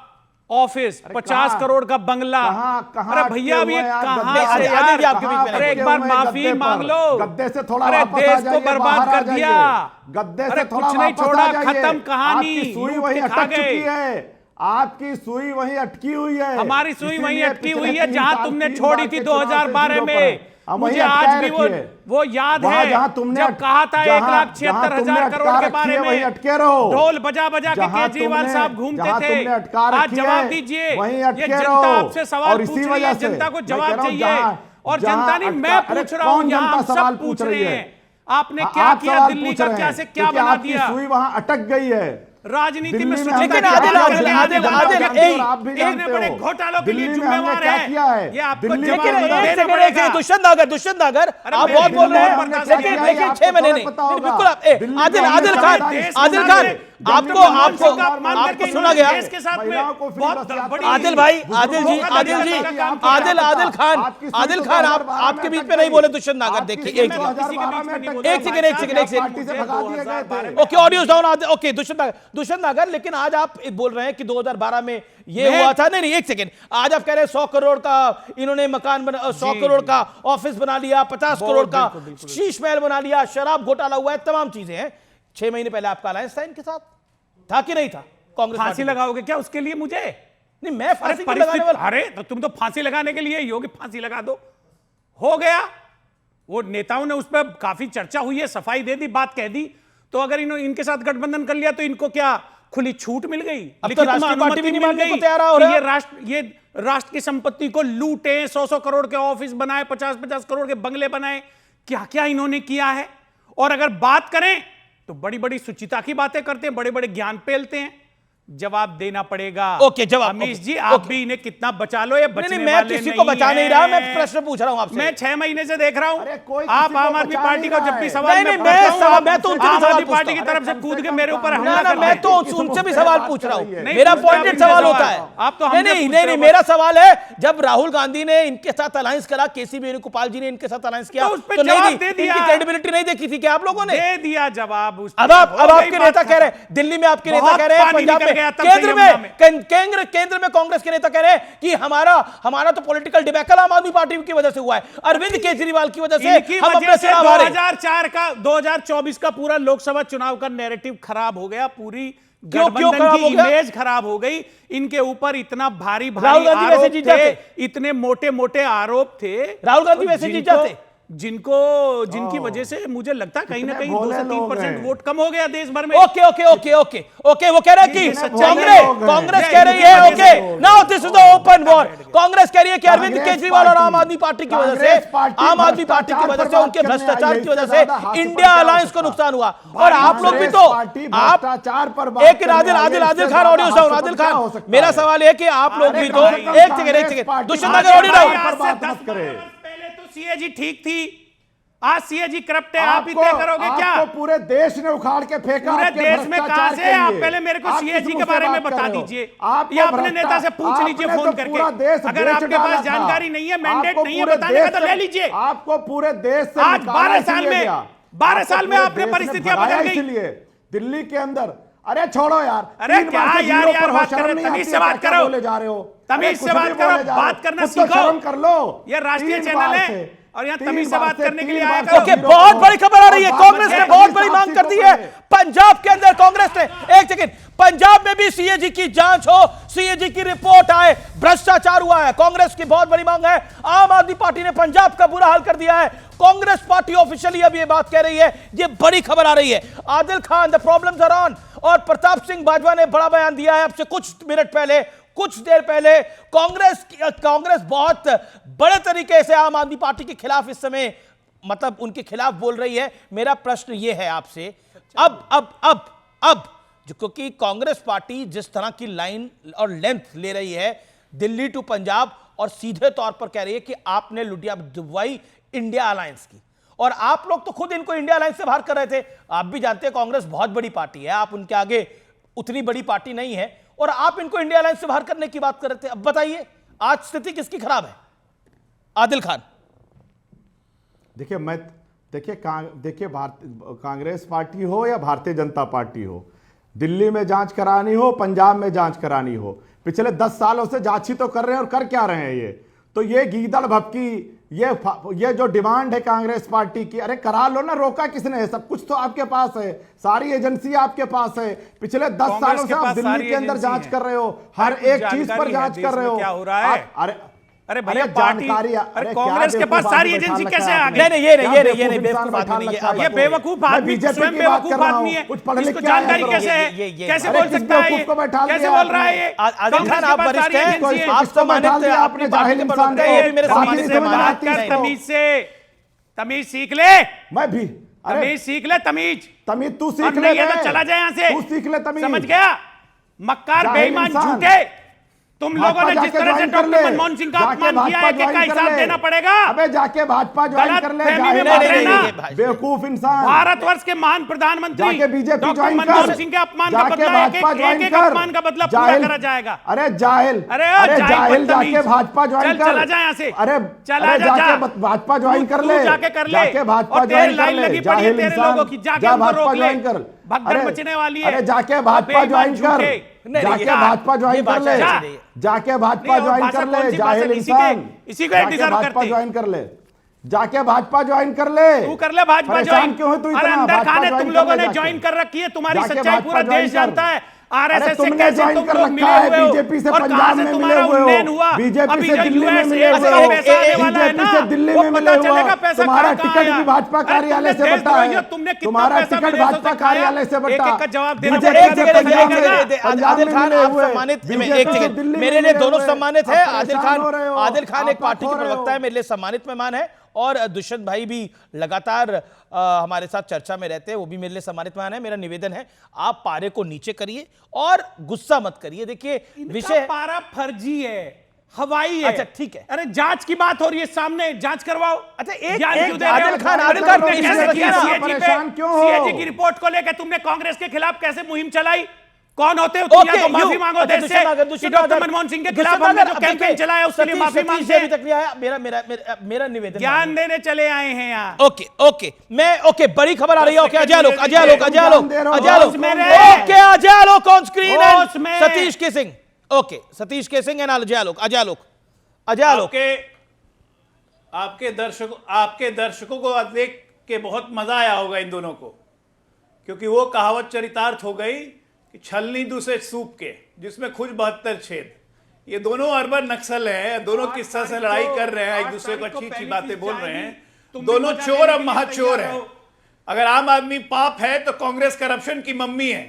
ऑफिस, 50 करोड़ का बंगला। अरे भैया अब ये कहां से यार? अरे एक बार माफी मांग लो। गद्दे से थोड़ा अरे देश को बर्बाद कर दिया, गद्दे अरे कुछ नहीं छोड़ा, खत्म कहानी। सुई वहीं अटक चुकी है, आपकी सुई वहीं अटकी हुई है। हमारी सुई वहीं अटकी हुई है जहां तुमने छोड़ी थी 2012 में। मुझे आज भी वो याद है जब कहा था 1,76,000 करोड़ के बारे में, ढोल बजा बजा के केजरीवाल साहब घूमते थे। आज जवाब दीजिए, ये जनता आपसे सवाल पूछ रही है, जनता को जवाब चाहिए। और जनता नहीं, मैं पूछ रहा हूं, यहाँ हम सब पूछ रहे हैं, आपने क्या किया? दिल्ली का क्या से क्या बना दिया? सुई वहां अटक गई है राजनीति में। लेकिन आदिल बड़े घोटालों के लिए जिम्मेवार है ये आपको। लेकिन दुष्यंत नागर आप बहुत बोल रहे हैं, लेकिन 6 महीने नहीं, बिल्कुल आप आदिल खान आपको सुना गया आदिल भाई, आदिल खान आपके बीच में नहीं बोले दुष्यंत नागर। देखिए एक second, okay audio down, okay Dushyant नागर। लेकिन आज आप बोल रहे हैं कि 2012 में ये हुआ था। नहीं एक सेकंड, आज आप कह रहे हैं 100 करोड़ का इन्होंने मकान बना, 100 करोड़ का ऑफिस बना लिया, 50 करोड़ का शीश महल बना लिया, शराब घोटाला हुआ है, तमाम चीजें हैं। 6 महीने पहले आपका अलायंस था इनके साथ, था कि नहीं था? कांग्रेस फांसी लगाओगे क्या उसके लिए मुझे? नहीं, मैं फांसी लगाने वाला। अरे तो तुम तो फांसी लगाने के लिए ही हो कि फांसी लगा दो, हो गया। वो नेताओं ने उस पर काफी चर्चा हुई है, सफाई दे दी, बात कह दी। तो अगर इनके साथ गठबंधन कर लिया तो इनको क्या खुली छूट मिल गई, अब तो लिखित राष्ट्रीय पार्टी भी नहीं मिल मानने को गई तैयार हो कि रहा है। ये राष्ट्र की संपत्ति को लूटे, 100-100 करोड़ के ऑफिस बनाए, 50-50 करोड़ के बंगले बनाए, क्या क्या इन्होंने किया है। और अगर बात करें तो बड़ी बड़ी सुचिता की बातें करते हैं, बड़े बड़े ज्ञान पेलते हैं। जवाब देना पड़ेगा। ओके, जवाब। अमीश जी, आप भी इन्हें कितना बचा लो, ये बचने मैं वाले किसी को बचा नहीं रहा, मैं प्रश्न पूछ रहा हूं आपसे। मैं 6 महीने से देख रहा हूं। कोई आप आम आदमी पार्टी को जब भी सवाल नहीं, मैं तो उनसे आम सवाल आदमी पार्टी पूछता की तरफ से कूद के मेरे ऊपर ना हमला ना, करते मैं हैं। तो उनसे भी सवाल पूछ रहा हूं। नहीं, मेरा पूछते पॉइंटेड आप सवाल इनसे होता है। आप तो हमसे नहीं, पूछ रहे हो। मेरा सवाल है, जब राहुल गांधी ने इनके साथ अलायंस करा, केसी वेणुगोपाल जी ने इनके साथ अलायंस किया, तो उस पे तो जवाब नहीं, दे दिया। इनकी क्रेडिबिलिटी नहीं देखी थी क्या आप लोगों ने? दे दिया जवाब। उस अब आपके नेता कह रहे हैं, दिल्ली में आपके नेता कह रहे हैं, पंजाब में, केंद्र में कांग्रेस के नेता कह रहे हैं कि हमारा तो पॉलिटिकल डिबैकल आम आदमी पार्टी की वजह से हुआ है, अरविंद केजरीवाल की वजह से इनकी हम वजह अपने से चुनाव हारे। 2024 का पूरा लोकसभा चुनाव का नैरेटिव खराब हो गया, पूरी क्यों गठबंधन खराब की हो गया? इमेज खराब हो गई। इनके ऊपर इतना भारी राहुल भारी गांधी वैसे आरोप जीत थे, जाते। इतने मोटे मोटे आरोप थे। राहुल गांधी वैसे जीत जाते। जिनकी वजह से मुझे लगता है कहीं ना कहीं 2 से 3% वोट कम हो गया देश भर में। ओके, वो कह रहे हैं कि कांग्रेस कह रही है, okay, now this is the open war. Congress कह रही है कि अरविंद केजरीवाल और आम आदमी पार्टी की वजह से, उनके भ्रष्टाचार की वजह से इंडिया अलायंस को नुकसान हुआ। और आप लोग भी तो, आप एक आदिल खान ऑडियो साउंड, आदिल खान, मेरा सवाल है कि आप लोग भी तो, एक सेकंड, दुष्यंत ऑडियो सीएजी ठीक थी, आज सीएजी करप्ट है, आप ही तय करोगे क्या? आपको पूरे देश ने उखाड़ के फेंका। पूरे देश में कहां से? आप पहले मेरे को सीएजी के बारे में बता दीजिए, या अपने नेता से पूछ लीजिए फोन करके। अगर आपके पास जानकारी नहीं है, मैंडेट नहीं है बताने का, तो ले लीजिए। आपको पूरे देश से आज 12 साल में आपने परिस्थितियां बदल गई। इसलिए दिल्ली के अंदर, अरे छोड़ो यार, अरे क्या यार बात कर रहे, तमीज से बात करो, बोले जा रहे हो, तमीज से बात करो, बात करना सीखो। शर्म कर लो, ये राष्ट्रीय चैनल है और यहाँ तमीज से बात करने के लिए आया करो। ओके, बहुत बड़ी खबर आ रही है, कांग्रेस ने बहुत बड़ी मांग कर दी है। पंजाब के अंदर कांग्रेस ने, एक सेकंड, पंजाब में भी सीएजी की जांच हो, सीएजी की रिपोर्ट आए, भ्रष्टाचार हुआ है, कांग्रेस की बहुत बड़ी मांग है। आम आदमी पार्टी ने पंजाब का बुरा हाल कर दिया है, कांग्रेस पार्टी ऑफिशियली अब ये बात कह रही है, ये बड़ी खबर आ रही है। Adil Khan, the problems are on. और प्रताप सिंह बाजवा ने बड़ा बयान दिया है अब से कुछ देर पहले। कांग्रेस बहुत बड़े तरीके से आम आदमी पार्टी के खिलाफ इस समय, मतलब उनके खिलाफ बोल रही है। मेरा प्रश्न यह है आपसे, अब क्योंकि कांग्रेस पार्टी जिस तरह की लाइन और लेंथ ले रही है दिल्ली टू पंजाब, और सीधे तौर पर कह रही है कि आपने लुटिया दुबई इंडिया अलायंस की, और आप लोग तो खुद इनको इंडिया अलायंस से बाहर कर रहे थे। आप भी जानते हैं कांग्रेस बहुत बड़ी पार्टी है, आप उनके आगे उतनी बड़ी पार्टी नहीं है, और आप इनको इंडिया अलायंस से बाहर करने की बात कर रहे थे। अब बताइए आज स्थिति किसकी खराब है? आदिल खान। देखिए कांग्रेस पार्टी हो या भारतीय जनता पार्टी हो, दिल्ली में जांच करानी हो, पंजाब में जांच करानी हो, पिछले 10 सालों से जांच ही तो कर रहे हैं, और कर क्या रहे हैं ये? तो ये गीदड़ भपकी, ये जो डिमांड है कांग्रेस पार्टी की, अरे करा लो ना, रोका किसने है? सब कुछ तो आपके पास है, सारी एजेंसी आपके पास है। पिछले 10 सालों से आप दिल्ली के अंदर जांच कर रहे हो, हर एक चीज पर जांच कर रहे हो। क्या हो रहा है? अरे भैया जानकारी, अरे कांग्रेस के पास सारी एजेंसी कैसे आ गई? नहीं, ये बेवकूफ आदमी नहीं है। ये बेवकूफ आदमी, स्वयं बेवकूफ आदमी है, इसको जानकारी कैसे है? कैसे बोल सकता है ये? कैसे बोल रहा है ये? आदिल खान, आप वरिष्ठ हैं, आप सम्मानित हैं, आपने जाहिल इंसान है, ये भी मेरे सम्मानित से बात कर। तमीज सीख ले। मैं भी, तमीज सीख ले, तमीज तू सीख ले, तो चला जाए यहाँ से, तू सीख ले तमीज। समझ गया? मक्कार, बेईमान, झूठे तुम लोगों ने जिस तरह से डॉक्टर मनमोहन सिंह का अपमान किया है, क्या हिसाब देना पड़ेगा? अबे जाके भाजपा ज्वाइन कर ले, बेवकूफ इंसान। भारतवर्ष के महान प्रधानमंत्री डॉक्टर मनमोहन सिंह के अपमान का बदला, एक अपमान का बदला पूरा करा जाएगा। अरे जाहिल, जाके भाजपा ज्वाइन कर, चला जाए यहाँ से, अरे चला जा, भाजपा ज्वाइन कर ले, जाके कर ले, भाजपा ज्वाइन कर ले, जाहिल इंसान, जा भाजपा ज्वाइन कर, भगदड़ मचने वाली है। अरे जाके भाजपा ज्वाइन कर, जाके भाजपा ज्वाइन कर ले, जाके भाजपा ज्वाइन कर ले, जाहिल इंसान, इसी को इंतजार करते, ज्वाइन कर ले, जाके भाजपा ज्वाइन कर ले। तू कर ले भाजपा ज्वाइन। क्यों है तू इतना? अरे अंदर खाने तुम लोगों ने ज्वाइन कर रखी है, तुम्हारी सच्चाई पूरा देश जानता है। आरएसएस से कैसे तुम लोग मिले हुए हो बीजेपी से और पंजाब कहां से में तुम्हारा मिले हुए उन्नयन हो, हुआ? बीजेपी अभी से जो दिल्ली में यूएस मिले हुए से हो, पैसा आने वाला है बीजेपी ना, से दिल्ली वो में पता मिले चलेगा हुए, पैसा तुम्हारा कहां टिकट आया। भी भाजपा अरे कार्यालय से तुमने बटा है, तुमने कितना तुम्हारा पैसा टिकट विदेशों भाजपा से खाया? कार्यालय से बटा। एक-एक का जवाब देना बीजेपी पड़ेगा, से तो पंजाब में चलेगा। पंजाब आदिल में खान मिले आप हुए, सम्मानित, बीजेपी एक से सेकंड, दिल्ली में मेरे लिए मिले दोनों हुए, सम्मानित है। आप आदिल परेशान हो रहे हो, आदिल खान एक आप पार्टी खो के रहे प्रवक्ता है, हो। मेरे लिए सम्मानित मेहमान है, और दुष्यंत भाई भी लगातार हमारे साथ चर्चा में रहते हैं, वो भी मेरे लिए सम्मानित मेहमान है। मेरा निवेदन है आप पारे को नीचे करिए और गुस्सा मत करिए। देखिए विषय पारा फर्जी है, हवाई है। अच्छा ठीक है, अरे जांच की बात हो रही है, सामने जांच करवाओ। अच्छा एक ज्ञान क्यों दे रहे हो? आदिल खान तुमने पेश कैसे कर किया दिया ना, सीएजी परेशान पे? क्यों हो? सीएजी की रिपोर्ट को लेकर तुमने कांग्रेस के खिलाफ कैसे मुहिम चलाई? कौन होते हो? ओके, या तो माफी मांगो देश से कि डॉक्टर मनमोहन सिंह के खिलाफ हमने जो कैंपेन चलाया उसके लिए माफी मांगते हैं। अभी तक नहीं आया। मेरा निवेदन ज्ञान देने चले आए हैं यहाँ। ओके ओके मैं ओके, बड़ी खबर आ रही है। Okay Ajay Alok okay Ajay Alok on screen, Satish Kesing, okay Satish Kesing and Ajay Alok आपके दर्शकों को देख के बहुत मजा आया होगा इन दोनों को, क्योंकि वो कहावत चरितार्थ हो गई कि छलनी दूसरे सूप के जिसमें खुद 72 छेद। ये दोनों अर्बन नक्सल हैं, दोनों किस्सा से लड़ाई कर रहे हैं, एक दूसरे को अच्छी अच्छी बातें बोल रहे हैं। दोनों चोर अब महाचोर हैं। अगर आम आदमी पाप है तो कांग्रेस करप्शन की मम्मी है,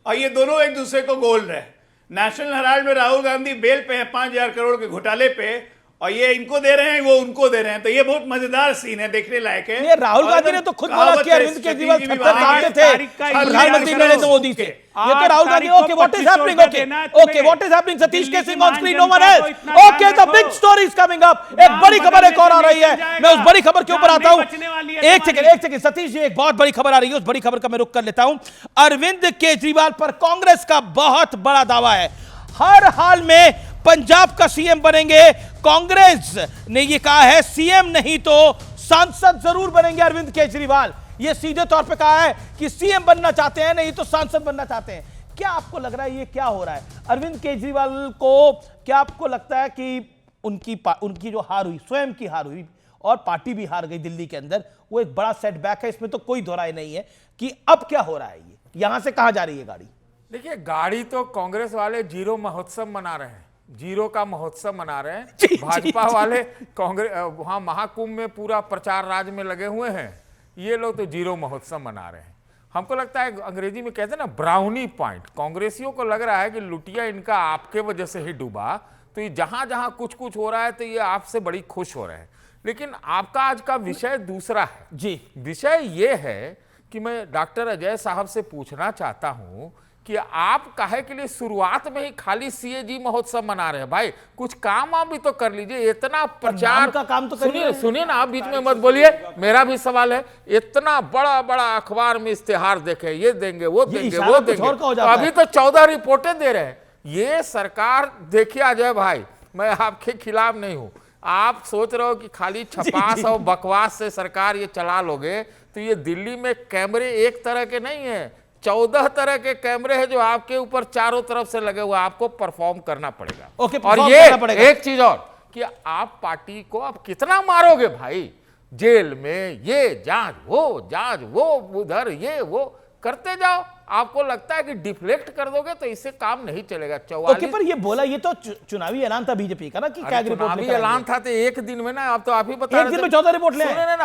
और ये दोनों एक दूसरे को गोल रहे हैं। नेशनल हेराल्ड में राहुल गांधी बेल पे है 5,000 करोड़ के घोटाले पे, और ये इनको दे रहे हैं, वो उनको दे रहे हैं। तो ये बहुत मजेदार सीन है, देखने लायक है। ये राहुल गांधी ने तो खुद बोला कि अरविंद केजरीवाल 76 साल के थे प्रधानमंत्री नरेंद्र मोदी से। ये तो Rahul Gandhi, okay what is happening, okay what is happening, Satish केसिंग on screen, no one else, okay the big story is coming up. एक बड़ी खबर एक और आ रही है, मैं उस बड़ी खबर के ऊपर आता हूं। एक सेकंड सतीश जी, एक बहुत बड़ी खबर आ रही है, उस बड़ी खबर का मैं रुख कर लेता हूं। अरविंद केजरीवाल पर कांग्रेस का बहुत बड़ा दावा है, हर हाल में पंजाब का सीएम बनेंगे। कांग्रेस ने यह कहा है सीएम नहीं तो सांसद जरूर बनेंगे अरविंद केजरीवाल। यह सीधे तौर पे कहा है कि सीएम बनना चाहते हैं, नहीं तो सांसद बनना चाहते हैं। क्या आपको लग रहा है ये क्या हो रहा है अरविंद केजरीवाल को? क्या आपको लगता है कि उनकी जो हार हुई, स्वयं की हार हुई और पार्टी भी हार गई दिल्ली के अंदर, वो एक बड़ा सेटबैक है, इसमें तो कोई दोहराई नहीं है कि अब क्या हो रहा है, ये यहां से कहां जा रही है गाड़ी? देखिए, गाड़ी तो कांग्रेस वाले जीरो महोत्सव मना रहे हैं, जीरो का महोत्सव मना रहे हैं। भाजपा वाले कांग्रेस वहां महाकुंभ में पूरा प्रचार राज में लगे हुए हैं, ये लोग तो जीरो महोत्सव मना रहे हैं। हमको लगता है अंग्रेजी में कहते हैं ना ब्राउनी पॉइंट, कांग्रेसियों को लग रहा है कि लुटिया इनका आपके वजह से ही डूबा, तो ये जहां जहां कुछ कुछ हो रहा है तो ये आपसे बड़ी खुश हो रहे हैं। लेकिन आपका आज का विषय दूसरा है जी। विषय ये है कि मैं डॉक्टर अजय साहब से पूछना चाहता हूं कि आप काहे के लिए शुरुआत में ही खाली सीएजी महोत्सव मना रहे हैं? भाई कुछ काम आप भी तो कर लीजिए। इतना प्रचार का काम तो सुनिए ना, आप बीच में मत बोलिए, मेरा भी सवाल है। इतना बड़ा बड़ा अखबार में इश्तेहार देखे, ये देंगे वो देंगे वो देंगे, तो अभी तो 14 रिपोर्टें दे रहे हैं। ये सरकार देखिए अजय भाई, मैं आपके खिलाफ नहीं हूं, आप सोच रहे हो कि खाली छपास और बकवास से सरकार ये चला लोगे, तो ये दिल्ली में कैमरे एक तरह के नहीं है, 14 तरह के कैमरे हैं जो आपके ऊपर चारों तरफ से लगे हुए, आपको परफॉर्म करना पड़ेगा। और ये एक चीज और कि आप पार्टी को आप कितना मारोगे भाई, जेल में ये जांच वो उधर ये वो करते जाओ। आपको लगता है कि डिफ्लेक्ट कर दोगे तो इससे काम नहीं चलेगा। 44 पर ये बोला, ये तो चुनावी ऐलान था बीजेपी का ना कि क्या रिपोर्ट चुनावी ऐलान था, तो एक दिन में ना, आप तो आप ही बता, एक दिन में 14 रिपोर्ट ले ना,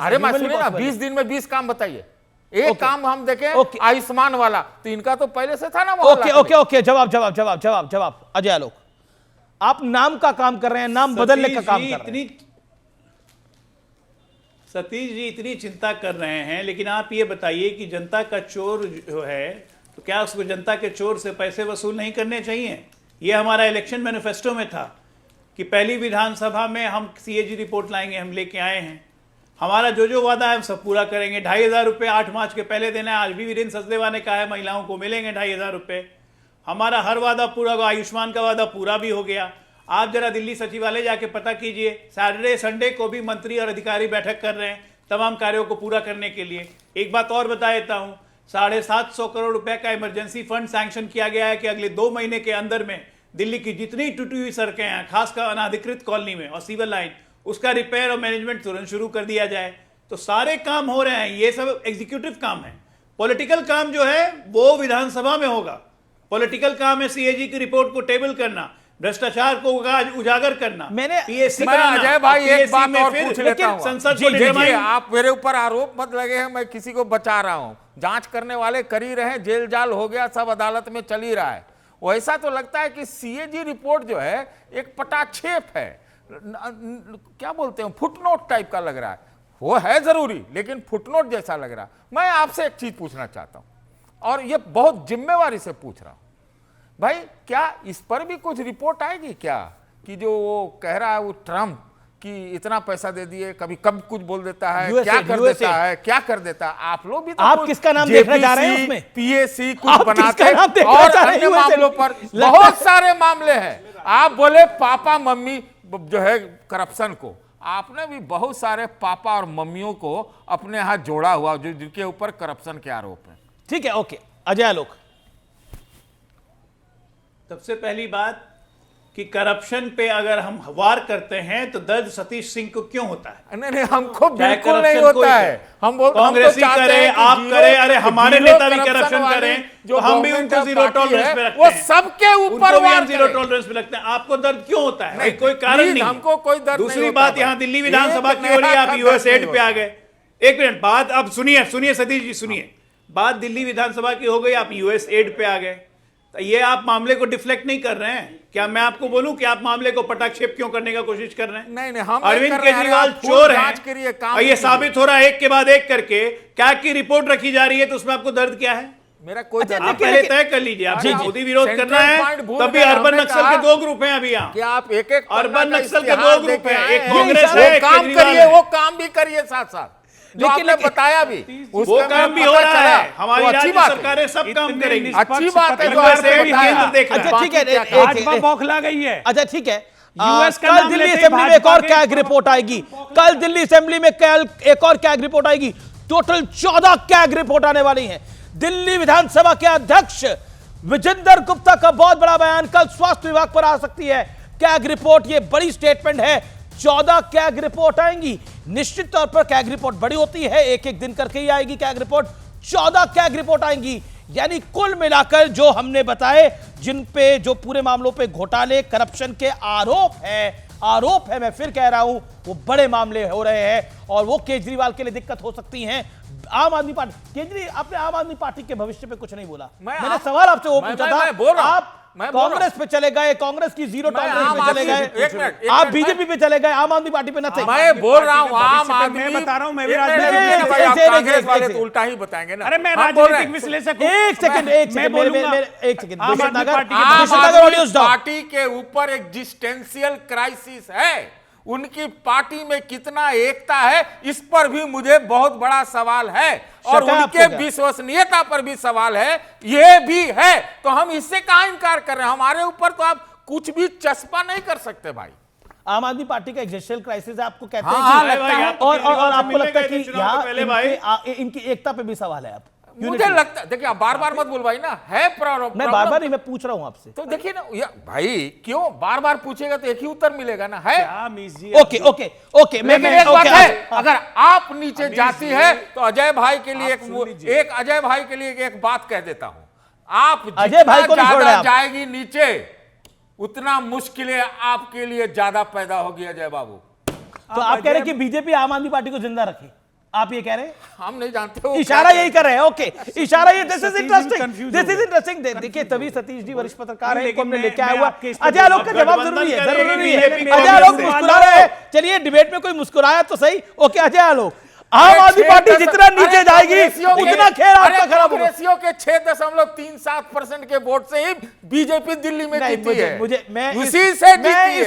अरे मैं सुनिए ना, 20 दिन में 20 काम बताइए। एक काम हम देखें आयुष्मान वाला, तो इनका तो पहले से था ना। ओके जवाब अजय आलोक, आप नाम का काम कर रहे हैं, नाम बदलने का काम कर रहे हैं। सतीश जी इतनी चिंता कर रहे हैं, लेकिन आप ये बताइए कि जनता का चोर जो है, तो क्या उसको जनता के चोर से पैसे वसूल नहीं करने चाहिए? ये हमारा इलेक्शन मैनिफेस्टो में था कि पहली विधानसभा में हम सीएजी रिपोर्ट लाएंगे, हम लेके आए हैं। हमारा जो वादा है हम सब पूरा करेंगे। 2,500 रुपये 8 मार्च के पहले देना है। आज भी वीरेंद्र सचदेवा ने कहा है महिलाओं को मिलेंगे 2,500 रुपये। हमारा हर वादा पूरा हुआ, आयुष्मान का वादा पूरा भी हो गया। आप जरा दिल्ली सचिवालय जाके पता कीजिए, सैटरडे संडे को भी मंत्री और अधिकारी बैठक कर रहे हैं तमाम कार्यों को पूरा करने के लिए। एक बात और बता देता हूँ, 750 करोड़ रुपए का इमरजेंसी फंड सैंक्शन किया गया है कि अगले 2 महीने के अंदर में दिल्ली की जितनी टूटी हुई सड़कें हैं, खासकर अनाधिकृत कॉलोनी में और सिविल लाइन, उसका रिपेयर और मैनेजमेंट तुरंत शुरू कर दिया जाए। तो सारे काम हो रहे हैं, ये सब एग्जीक्यूटिव काम है। पॉलिटिकल काम जो है वो विधानसभा में होगा। पॉलिटिकल काम है सीएजी की रिपोर्ट को टेबल करना, भ्रष्टाचार को उजागर करना। मैंने पीएससी मैं अजय भाई एक बात और पूछ लेता हूं। संसद जी, को देखिए, आप मेरे ऊपर आरोप मत लगे हैं, मैं किसी को बचा रहा हूं। जांच करने वाले कर ही रहे हैं, जेल जाल हो गया, सब अदालत में चल ही रहा है। वैसा तो लगता है कि सीएजी रिपोर्ट जो है एक पटाक्षेप है, क्या बोलते हैं, फुटनोट टाइप का लग रहा है। वो है जरूरी, लेकिन फुटनोट जैसा लग रहा है। मैं आपसे एक चीज पूछना चाहता हूं, और ये बहुत जिम्मेवारी से पूछ रहा हूं भाई, क्या इस पर भी कुछ रिपोर्ट आएगी क्या, कि जो वो कह रहा है वो ट्रम्प कि इतना पैसा दे दिए, कभी कब कुछ बोल देता है, क्या कर देता है, क्या कर देता है। आप लोग भी तो आप किसका नाम देखने जा रहे हैं उसमें? पीएससी कुछ बनाते हैं, और अन्य मामलों पर बहुत सारे मामले हैं। आप बोले पापा मम्मी जो है करप्शन को, आपने भी बहुत सारे पापा और मम्मियों को अपने यहां जोड़ा हुआ जो जिनके ऊपर करप्शन के आरोप है। ठीक है, ओके। अजय आलोक, सबसे पहली बात कि करप्शन पे अगर हम वार करते हैं तो दर्द सतीश सिंह को क्यों होता है? नहीं, हमको बिल्कुल नहीं होता है। हम कांग्रेस ही करे, आप करे, अरे हमारे नेता भी करप्शन करें, जो हम भी उनको जीरो टॉलरेंस पे रखते हैं। वो सबके ऊपर वार जीरो टॉलरेंस पे रखते हैं। आपको दर्द क्यों होता है? नहीं, कोई कारण नहीं, हमको कोई दर्द नहीं। दूसरी बात, यहाँ दिल्ली विधानसभा की हो रही है, आप यूएस एड पे आ गए। एक मिनट, बात अब सुनिए सतीश जी, सुनिए। बात दिल्ली विधानसभा की हो गई, आप यूएस एड पे आ गए। तो ये आप मामले को डिफ्लेक्ट नहीं कर रहे हैं क्या? मैं आपको बोलूं कि आप मामले को पटाक्षेप क्यों करने का कोशिश कर रहे हैं? नहीं, हम अरविंद केजरीवाल चोर हैं, और ये साबित हो रहा है एक के बाद एक करके। क्या की रिपोर्ट रखी जा रही है, तो उसमें आपको दर्द क्या है? मेरा कोई दर्द आप पहले तय कर लीजिए। आप मोदी विरोध करना है, तभी अर्बन नक्सल के दो ग्रुप हैं अभी यहाँ। क्या आप एक अर्बन नक्सल के दो ग्रुप हैं, एक कांग्रेस है, एक काम करिए, वो काम भी करिए साथ साथ, लेकिन बताया भी वो काम भी हो रहा है। हमारी राज्य सरकारें सब काम करेंगी, अच्छी बात है। केंद्र देख रहा है। ठीक है, भाजपा बौखला गई है। अच्छा ठीक है, यूएस का कल नाम दिल्ली लेते ही असेंबली में एक और भाजपा कैग रिपोर्ट आएगी। कल दिल्ली असेंबली में कल एक और कैग रिपोर्ट आएगी। टोटल 14 कैग रिपोर्ट आने वाली हैं। दिल्ली विधानसभा के अध्यक्ष विजेंद्र गुप्ता का बहुत बड़ा बयान कल स्वास्थ्य विभाग पर आ सकती है। कैग रिपोर्ट, ये बड़ी स्टेटमेंट है। 14 कैग रिपोर्ट आएंगी। निश्चित तौर पर कैग रिपोर्ट बड़ी होती है, एक एक दिन करके ही आएगी कैग रिपोर्ट। 14 कैग रिपोर्ट आएंगी, यानी कुल मिलाकर जो हमने बताए, जिन पे जो पूरे मामलों पे घोटाले करप्शन के आरोप है, मैं फिर कह रहा हूं, वो बड़े मामले हो रहे हैं और वो केजरीवाल के लिए दिक्कत हो सकती है। आम आदमी पार्टी, केजरीवाल आपने आम आदमी पार्टी के भविष्य पे कुछ नहीं बोला। मैंने सवाल आपसे वो पूछा था, आप कांग्रेस पे चले गए, कांग्रेस की जीरो टॉलरेंस पे चले गए, आप बीजेपी पे चले गए, आम आदमी पार्टी पे न थे। मैं बोल रहा हूं आम आदमी, मैं बता रहा हूं, मैं भी कांग्रेस वाले तो उल्टा ही बताएंगे ना। अरे मैं राजनीतिक विश्लेषक हूं। एक सेकंड पार्टी के ऊपर एग्जिस्टेंशियल क्राइसिस है, उनकी पार्टी में कितना एकता है, इस पर भी मुझे बहुत बड़ा सवाल है, और उनके विश्वसनीयता पर भी सवाल है, ये भी है। तो हम इससे कहां इनकार कर रहे हैं? हमारे ऊपर तो आप कुछ भी चस्पा नहीं कर सकते भाई। आम आदमी पार्टी का एग्जिस्टेंशियल क्राइसिस है, आपको कहते हैं कि और आपको लगता है कि यहाँ इनकी एकता पे भी सवाल है? आप मुझे लगता है, देखिए आप बार बार मत बोल भाई ना, है प्रॉब्लम। मैं बार बार नहीं, मैं पूछ रहा हूं आपसे। तो देखिए ना भाई, क्यों बार बार पूछेगा तो एक ही उत्तर मिलेगा ना, है। ओके मैं एक बात है, अगर आप नीचे जाती है तो अजय भाई के लिए अजय भाई के लिए एक बात कह देता हूं, आप अजय भाई को ज्यादा जाएगी नीचे, उतना मुश्किलें आपके लिए ज्यादा पैदा होगी अजय बाबू। तो आप कह रहे हैं कि बीजेपी आम आदमी पार्टी को जिंदा रखे, आप ये कह रहे हैं? हम नहीं जानते हो, इशारा यही कर रहे हैं। ओके, इशारा ये, दिस इज इंटरेस्टिंग। देखिए, तभी सतीश जी वरिष्ठ पत्रकार हैं, इनको हमने लेके आया हुआ। अजय आलोक का जवाब जरूरी है। अजय आलोक मुस्कुरा रहे हैं, चलिए डिबेट में कोई मुस्कुराया तो सही। ओके, अजय आलोक, आम आदमी पार्टी जितना नीचे जाएगी उतना खेल आपका खराब होगा। कांग्रेसियों के 6.37% के वोट से ही बीजेपी दिल्ली में जीती है। मैं इस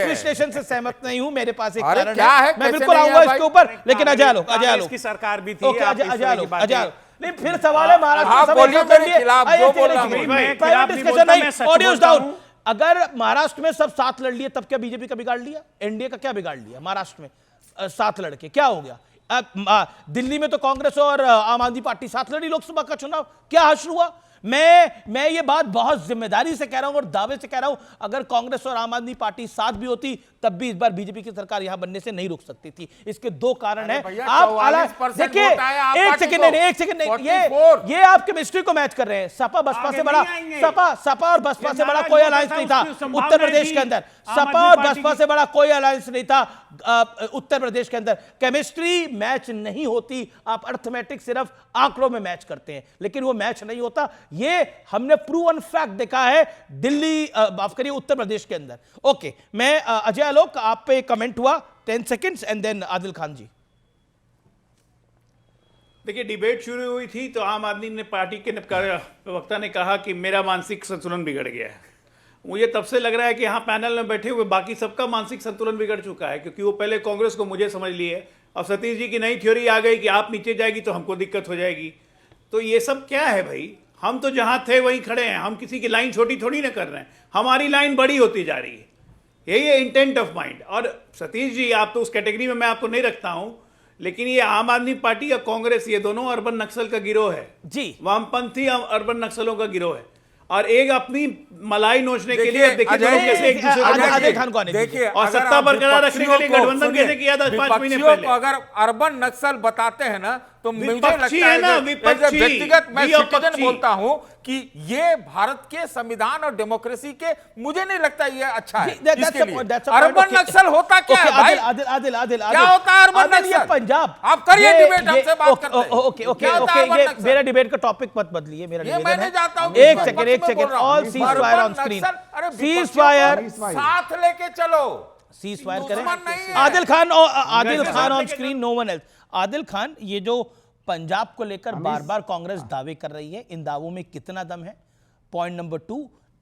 विश्लेषण से सहमत नहीं हूं, मेरे पास एक कारण क्या है, मैं बिल्कुल आऊंगा इसके ऊपर, लेकिन अजय आलोक की सरकार भी थी, अजय आलोक नहीं, फिर सवाल है महाराष्ट्र ऑडियोज डाउन। अगर महाराष्ट्र में सब साथ लड़ लिए, तब क्या बीजेपी का बिगाड़ लिया? एनडीए का क्या बिगाड़ लिया? महाराष्ट्र में साथ लड़के क्या हो गया? दिल्ली में तो कांग्रेस और आम आदमी पार्टी साथ लड़ी लोकसभा का चुनाव, क्या हश्र हुआ? मैं ये बात बहुत जिम्मेदारी से कह रहा हूं और दावे से कह रहा हूं, अगर कांग्रेस और आम आदमी पार्टी साथ भी होती तब भी इस बार बीजेपी की सरकार यहां बनने से नहीं रुक सकती थी। इसके दो कारण हैं। आप देखिए, एक सेकंड ये आप केमिस्ट्री को मैच कर रहे हैं। सपा बसपा से बड़ा, सपा और बसपा से बड़ा कोई अलायंस नहीं था उत्तर प्रदेश के अंदर। सपा और बसपा से बड़ा कोई अलायंस नहीं था उत्तर प्रदेश के अंदर। केमिस्ट्री मैच नहीं होती, आप अर्थमेटिक सिर्फ आंकड़ों में मैच करते हैं, लेकिन वो मैच नहीं होता। ये हमने प्रूवन फैक्ट देखा है दिल्ली, माफ करिए, उत्तर प्रदेश के अंदर। ओके, मैं अजय आलोक, आप पे कमेंट हुआ 10 seconds and then Adil Khan ji. देखिए, डिबेट शुरू हुई थी तो आम आदमी ने पार्टी के प्रवक्ता ने कहा कि मेरा मानसिक संतुलन बिगड़ गया है। मुझे तब से लग रहा है कि यहाँ पैनल में बैठे हुए बाकी सबका मानसिक संतुलन बिगड़ चुका है, क्योंकि वो पहले कांग्रेस को मुझे समझ लिए और सतीश जी की नई थ्योरी आ गई कि आप नीचे जाएगी तो हमको दिक्कत हो जाएगी। तो ये सब क्या है भाई? हम तो जहाँ थे वहीं खड़े हैं, हम किसी की लाइन छोटी थोड़ी ना कर रहे हैं, हमारी लाइन बड़ी होती जा रही है। यही है इंटेंट ऑफ माइंड। और सतीश जी, आप तो उस कैटेगरी में मैं आपको नहीं रखता हूं, लेकिन ये आम आदमी पार्टी और कांग्रेस, ये दोनों अर्बन नक्सल का गिरोह है जी, वामपंथी अर्बन नक्सलों का गिरोह है। और एक अपनी मलाई नोचने के लिए देखिए कैसे एक दूसरे देखिए और सत्ता बरकरार रखने के लिए गठबंधन कैसे किया था 5 महीने पहले। अगर अर्बन नक्सल बताते हैं ना तो मुझे लगता है ना, व्यक्तिगत मैं सिटीजन बोलता हूं कि ये भारत के संविधान और डेमोक्रेसी के, मुझे नहीं लगता ये अच्छा है। अर्बन नक्सल होता क्या है भाई? आदिल क्या होता है अर्बन नक्सल? पंजाब, आप करिए डिबेट, हमसे बात करते हैं। ओके, ये मेरा डिबेट का टॉपिक मत बदलिए, मेरा मैं नहीं चाहता हूं। एक second, all ceasefire on screen, ceasefire साथ लेके चलो, सीज फायर करें। Adil Khan on screen, no one else. Adil Khan, ये जो पंजाब को लेकर बार बार कांग्रेस दावे कर रही है, इन दावों में कितना दम है? पॉइंट नंबर 2,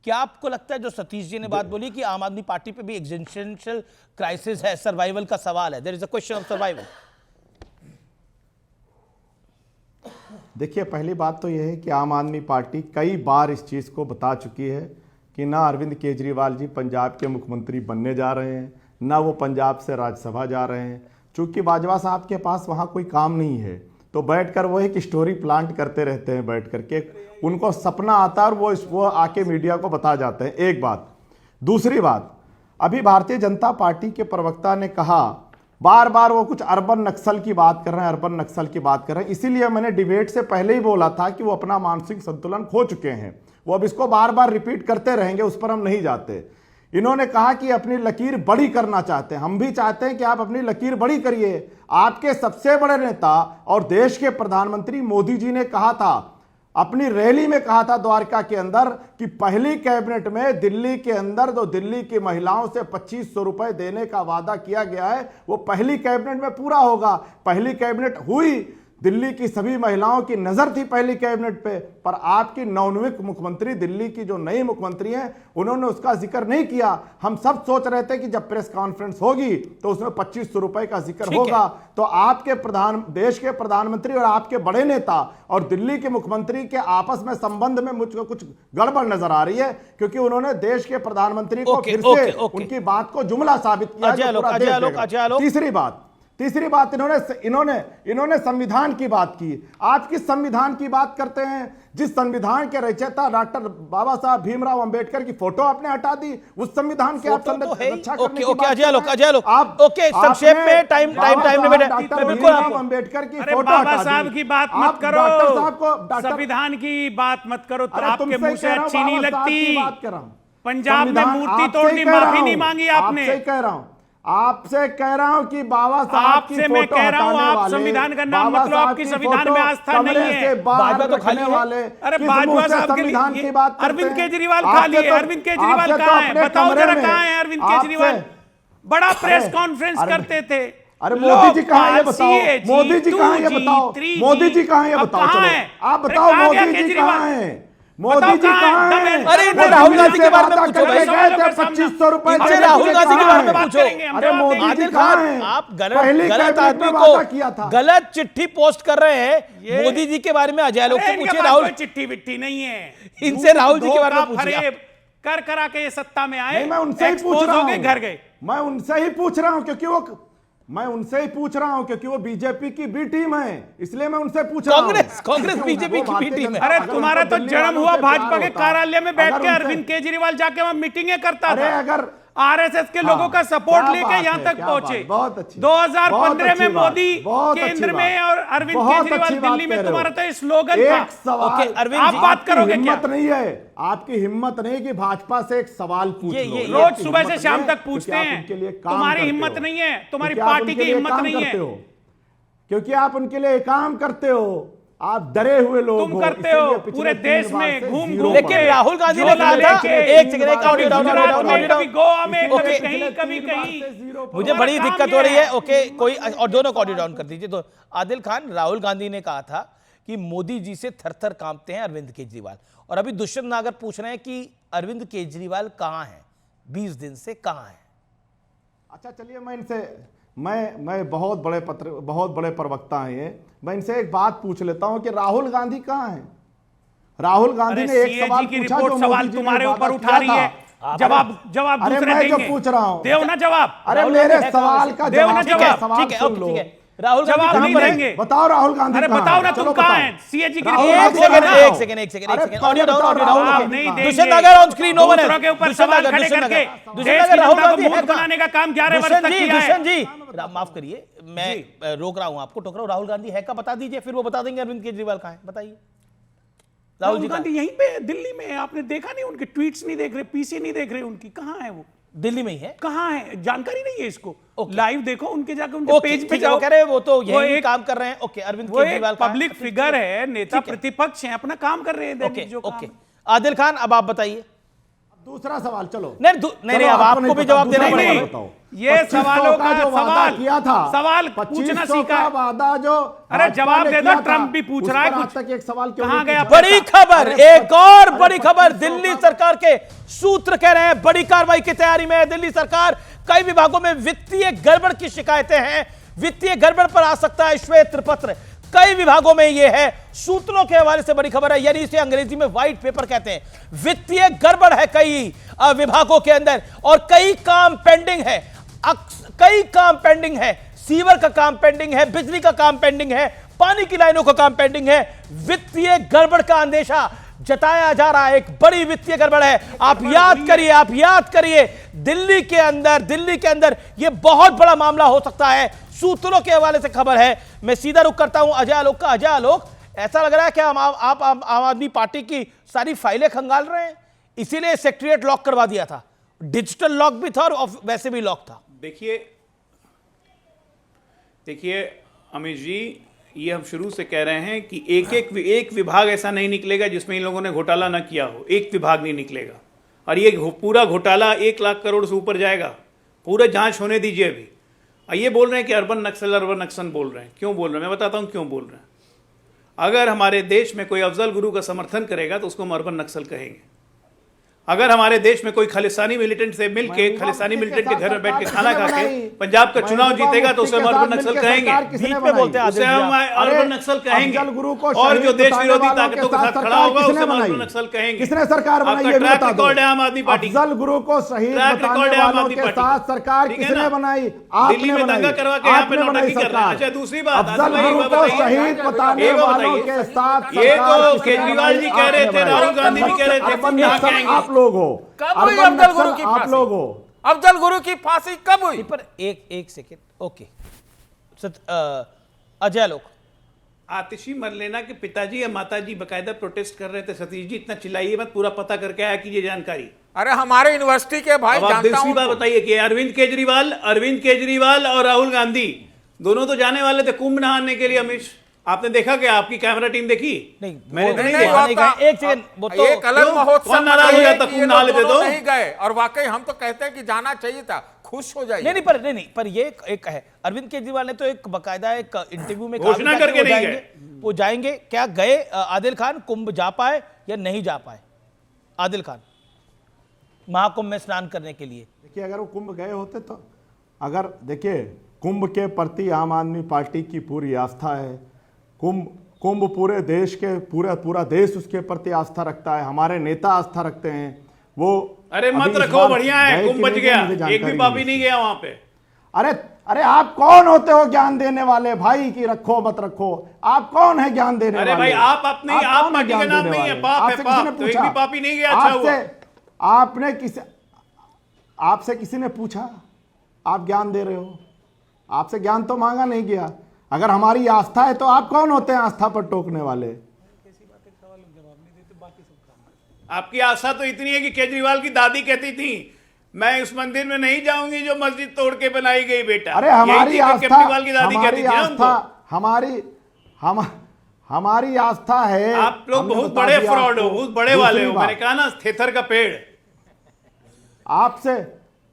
क्या आपको लगता है जो सतीश जी ने बात बोली कि आम आदमी पार्टी पे भी एग्जिस्टेंशियल क्राइसिस है, सर्वाइवल का सवाल है, there is a question of survival? देखिए, पहली बात तो यह है कि आम आदमी पार्टी कई बार इस चीज़ को बता चुकी है कि ना अरविंद केजरीवाल जी पंजाब के मुख्यमंत्री बनने जा रहे हैं, ना वो पंजाब से राज्यसभा जा रहे हैं। चूंकि बाजवा साहब के पास वहाँ कोई काम नहीं है, तो बैठकर वो एक स्टोरी प्लांट करते रहते हैं, बैठ करके उनको सपना आता है और वो आके मीडिया को बता जाते हैं। एक बात। दूसरी बात, अभी भारतीय जनता पार्टी के प्रवक्ता ने कहा, बार बार वो कुछ अर्बन नक्सल की बात कर रहे हैं, अर्बन नक्सल की बात कर रहे हैं। इसीलिए मैंने डिबेट से पहले ही बोला था कि वो अपना मानसिक संतुलन खो चुके हैं। वो अब इसको बार बार रिपीट करते रहेंगे, उस पर हम नहीं जाते। इन्होंने कहा कि अपनी लकीर बड़ी करना चाहते हैं। हम भी चाहते हैं कि आप अपनी लकीर बड़ी करिए। आपके सबसे बड़े नेता और देश के प्रधानमंत्री मोदी जी ने कहा था, अपनी रैली में कहा था द्वारका के अंदर, कि पहली कैबिनेट में दिल्ली के अंदर जो दिल्ली की महिलाओं से 2500 रुपए देने का वादा किया गया है, वो पहली कैबिनेट में पूरा होगा। पहली कैबिनेट हुई, दिल्ली की सभी महिलाओं की नजर थी पहली कैबिनेट पे, पर आपकी नवनियुक्त मुख्यमंत्री, दिल्ली की जो नई मुख्यमंत्री हैं, उन्होंने उसका जिक्र नहीं किया। हम सब सोच रहे थे कि जब प्रेस कॉन्फ्रेंस होगी तो उसमें 2500 रुपए का जिक्र होगा। तो आपके देश के प्रधानमंत्री और आपके बड़े नेता और दिल्ली के मुख्यमंत्री के आपस में संबंध में मुझको कुछ गड़बड़ नजर आ रही है, क्योंकि उन्होंने देश के प्रधानमंत्री को फिर से उनकी बात को जुमला साबित किया। तीसरी बात, इन्होंने संविधान की बात की। आप किस संविधान की बात करते हैं? जिस संविधान के रचयिता डॉक्टर बाबा साहब भीमराव अंबेडकर की फोटो आपने हटा दी, उस संविधान के आप रक्षा करने की बात। आप संक्षेप में टाइम लिमिट है, बिल्कुल। अंबेडकर की फोटो बाबा साहब की बात मत करो, डॉक्टर साहब को संविधान की बात मत करो, तो आपके मुंह से अच्छी नहीं लगती। पंजाब में मूर्ति तोड़नी, माफी नहीं मांगी आपने। आपसे कह रहा हूं कि बाबा साहब की फोटो मैं कह रहा हूं, आप संविधान का नाम मतलब आपकी संविधान में आस्था नहीं है। बाजवा तो खाली वाले, अरे बाजवा साहब संविधान की बात, अरविंद केजरीवाल खाली है। अरविंद केजरीवाल कहां है? बताओ जरा, कहां है अरविंद केजरीवाल? बड़ा प्रेस कॉन्फ्रेंस करते थे। अरे मोदी जी कहां है ये बताओ, मोदी जी कहां है ये बताओ, मोदी जी कहां है ये बताओ, आप बताओ मोदी जी कहां है, मोदी जी कहां हैं? अरे राहुल गांधी के बारे में पूछो, 2500 रुपए राहुल गांधी के बारे में पूछो। अरे मोदी जी कहां हैं? आप गलत आदमी को गलत चिट्ठी पोस्ट कर रहे हैं। मोदी जी के बारे में अजय लोग से पूछे, राहुल चिट्ठी विट्ठी नहीं है, इनसे राहुल जी के बारे में पूछिए। कर करा के ये सत्ता में आए, मैं उनसे ही पूछ रहा हूं, घर गए। मैं उनसे ही पूछ रहा हूं, क्योंकि वो मैं उनसे ही पूछ रहा हूं क्योंकि वो बीजेपी की बी टीम है, इसलिए मैं उनसे पूछ रहा हूं। कांग्रेस बीजेपी की बी टीम है। अरे तुम्हारा तो जन्म हुआ भाजपा के कार्यालय में बैठ के अरविंद केजरीवाल जाके वहां मीटिंगें करता था। अगर आरएसएस के लोगों का सपोर्ट लेके यहां तक पहुंचे। 2015 में मोदी केंद्र में और अरविंद केजरीवाल दिल्ली में, तुम्हारा तो स्लोगन था। आप बात करोगे क्या? हिम्मत नहीं है, आपकी हिम्मत नहीं कि भाजपा से एक सवाल पूछ लो। रोज सुबह से शाम तक पूछते हैं, तुम्हारी हिम्मत नहीं है, तुम्हारी पार्टी की हिम्मत नहीं है, क्योंकि आप उनके लिए काम करते हो। आप डरे हुए लोग तुम करते हो पूरे देश में घूम घूम। लेकिन राहुल गांधी ने कहा था, एक सेकंड, ऑडियो डाउन, कभी गोवा में, कभी कहीं। मुझे बड़ी दिक्कत हो रही है। ओके, कोई और दोनों को ऑडियो डाउन कर दीजिए। तो आदिल खान, राहुल गांधी ने कहा था कि मोदी जी से थर थर कांपते हैं अरविंद केजरीवाल, और अभी दुष्यंत नागर पूछ रहे हैं कि अरविंद केजरीवाल कहां है, 20 दिन से कहां है। अच्छा चलिए, मैं इनसे मैं बहुत बड़े प्रवक्ता हैं ये, मैं इनसे एक बात पूछ लेता हूं कि राहुल गांधी कहां हैं? राहुल गांधी ने एक सवाल पूछा जो सवाल तुम्हारे ऊपर उठा रही है, जवाब दूसरे देंगे। जो पूछ रहा हूं, देव ना जवाब। अरे मेरे सवाल का जवाब, ठीक है, राहुल जवाब नहीं देंगे। बताओ राहुल गांधी, अरे बताओ ना तुम कहां हैं? सीएजी की एक सेकंड, ऑडियो डाउन, दुष्यंत नागर ऑन स्क्रीन, नो वन है। के ऊपर सवाल खड़े करके देश की जनता को मूर्ख बनाने का काम 11 वर्ष तक किया है। दुष्यंत जी, माफ करिए, मैं रोक रहा हूं आपको, टोक रहा हूं। राहुल गांधी है का बता दीजिए, फिर वो बता देंगे अरविंद केजरीवाल कहां है, बताइए। राहुल गांधी यहीं पे दिल्ली में है, आपने देखा नहीं? उनके ट्वीट्स नहीं देख रहे, पीसी नहीं देख रहे उनकी, कहां है वो? दिल्ली में ही है। कहां है? जानकारी नहीं है इसको। लाइव देखो उनके, जाके उनके पेज पे जाओ। कह रहे हैं वो तो यही काम कर रहे हैं। Okay, Arvind Kejriwal public figure है, नेता प्रतिपक्ष है, अपना काम कर रहे हैं। ओके, आदिल खान, अब आप बताइए दूसरा सवाल। चलो नहीं, अब आपको भी जवाब देना पड़ेगा। ये सवालों का सवाल किया था, सवाल पूछना सीखा है। वादा जो, अरे जवाब दे दो। ट्रंप भी पूछ रहा है कुछ। तक एक सवाल कहां गया? बड़ी खबर, एक और बड़ी खबर, दिल्ली सरकार के सूत्र कह रहे हैं बड़ी कार्रवाई की तैयारी में है दिल्ली सरकार। कई विभागों में वित्तीय गड़बड़ की शिकायतें हैं, वित्तीय गड़बड़ पर आ सकता है श्वेत पत्र। कई विभागों में यह है, सूत्रों के हवाले से बड़ी खबर है, यानी इसे अंग्रेजी में व्हाइट पेपर कहते हैं। वित्तीय गड़बड़ है कई विभागों के अंदर, और कई काम पेंडिंग है, कई काम पेंडिंग है। सीवर का काम पेंडिंग है, बिजली का काम पेंडिंग है, पानी की लाइनों का काम पेंडिंग है। वित्तीय गड़बड़ का अंदेशा जताया जा रहा है, एक बड़ी वित्तीय गड़बड़ है। आप याद करिए, दिल्ली के अंदर यह बहुत बड़ा मामला हो सकता है। सूत्रों के हवाले से खबर है। मैं सीधा रुख करता हूं अजय आलोक का। अजय आलोक, ऐसा लग रहा है कि आप आम आदमी पार्टी की सारी फाइलें खंगाल रहे हैं, इसीलिए सेक्रेटरीएट लॉक करवा दिया था। डिजिटल लॉक भी था और वैसे भी लॉक था। देखिए अमित जी, ये हम शुरू से कह रहे हैं कि एक विभाग ऐसा नहीं निकलेगा जिसमें इन लोगों ने घोटाला ना किया हो। एक विभाग नहीं निकलेगा, और ये पूरा घोटाला 1 लाख करोड़ से ऊपर जाएगा। पूरा जांच होने दीजिए। अभी ये बोल रहे हैं कि अर्बन नक्सल बोल रहे हैं। क्यों बोल रहे हैं? मैं बताता हूं क्यों बोल रहे हैं। अगर हमारे देश में कोई अफजल गुरु का समर्थन करेगा तो उसको हम अर्बन नक्सल कहेंगे। अगर हमारे देश में कोई खालिस्तानी मिलिटेंट से मिलके, खालिस्तानी मिलिटेंट के घर में बैठ के खाना खा के पंजाब का चुनाव जीतेगा तो उसे हम अर्बन नक्सल कहेंगे, उसे हम अर्बन नक्सल कहेंगे। और जो देश विरोधी ताकतों के साथ खड़ा होगा उसे हम अर्बन नक्सल कहेंगे। किसने सरकार बनाई? आपका ट्रैक रिकॉर्ड है आम आदमी पार्टी। अफजल गुरु को शहीद बताने वालों के साथ सरकार किसने बनाई? दिल्ली में दंगा करवा के यहाँ पे नौटंकी कर रहे हैं। अच्छा, दूसरी बात, अफजल गुरु को शहीद बताने वालों के साथ ये तो केजरीवाल जी कह रहे थे, राहुल गांधी भी कह रहे थे, आप लोग हो। कब हुई अफजल गुरु की आप लोग हो? अफजल गुरु की फांसी कब हुई? पर एक सेकेंड। ओके, अजय लोग, आतिशी मरलेना के पिताजी या माताजी बकायदा प्रोटेस्ट कर रहे थे। सतीश जी, इतना चिल्लाइए मत, पूरा पता करके आया कीजिए जानकारी। अरे हमारे यूनिवर्सिटी के भाई, जानता हूं। बात बताइए कि अरविंद केजरीवाल और राहुल गांधी दोनों तो जाने वाले थे कुंभ नहाने के लिए। अमित, आपने देखा क्या? आपकी कैमरा टीम देखी? नहीं, मैंने नहीं देखा। एक सेकंड, वो तो एक अलग महोत्सव नाराज हो जाता कुंभ नहा लेते तो नहीं गए, और वाकई हम तो कहते हैं कि जाना चाहिए था, खुश हो जाइए। नहीं, पर ये एक है, अरविंद केजरीवाल ने तो एक बकायदा एक इंटरव्यू में घोषणा करके नहीं गए। वो जाएंगे क्या? गए? आदिल खान, कुंभ जा पाए या नहीं जा पाए? आदिल खान, महाकुंभ में स्नान करने के लिए। देखिए, अगर वो कुंभ गए होते तो, अगर देखिए कुंभ के प्रति आम आदमी पार्टी की पूरी आस्था है। कुंभ पूरे देश के पूरा देश उसके प्रति आस्था रखता है। हमारे नेता आस्था रखते हैं। वो अरे मत रखो, बढ़िया है, कुंभ बच गया, एक भी पापी नहीं गया वहां पे। अरे अरे आप कौन होते हो ज्ञान देने वाले भाई की रखो मत रखो, आप कौन है ज्ञान देने वाले? अरे भाई आप अपने आप पार्टी का नाम नहीं है, पाप है पाप, तो एक भी पापी नहीं गया। अच्छा हुआ आपसे किसी ने पूछा आप ज्ञान दे रहे हो? आपसे ज्ञान तो मांगा नहीं गया। अगर हमारी आस्था है तो आप कौन होते हैं आस्था पर टोकने वाले? आपकी आस्था तो इतनी है कि केजरीवाल की दादी कहती थी मैं उस मंदिर में नहीं जाऊंगी जो मस्जिद तोड़ के बनाई गई बेटा। अरे हमारी आस्था, हमारी आस्था है। आप लोग बहुत बड़े फ्रॉड हो, बहुत बड़े वाले हो। मैंने कहा ना थेथर का पेड़। आपसे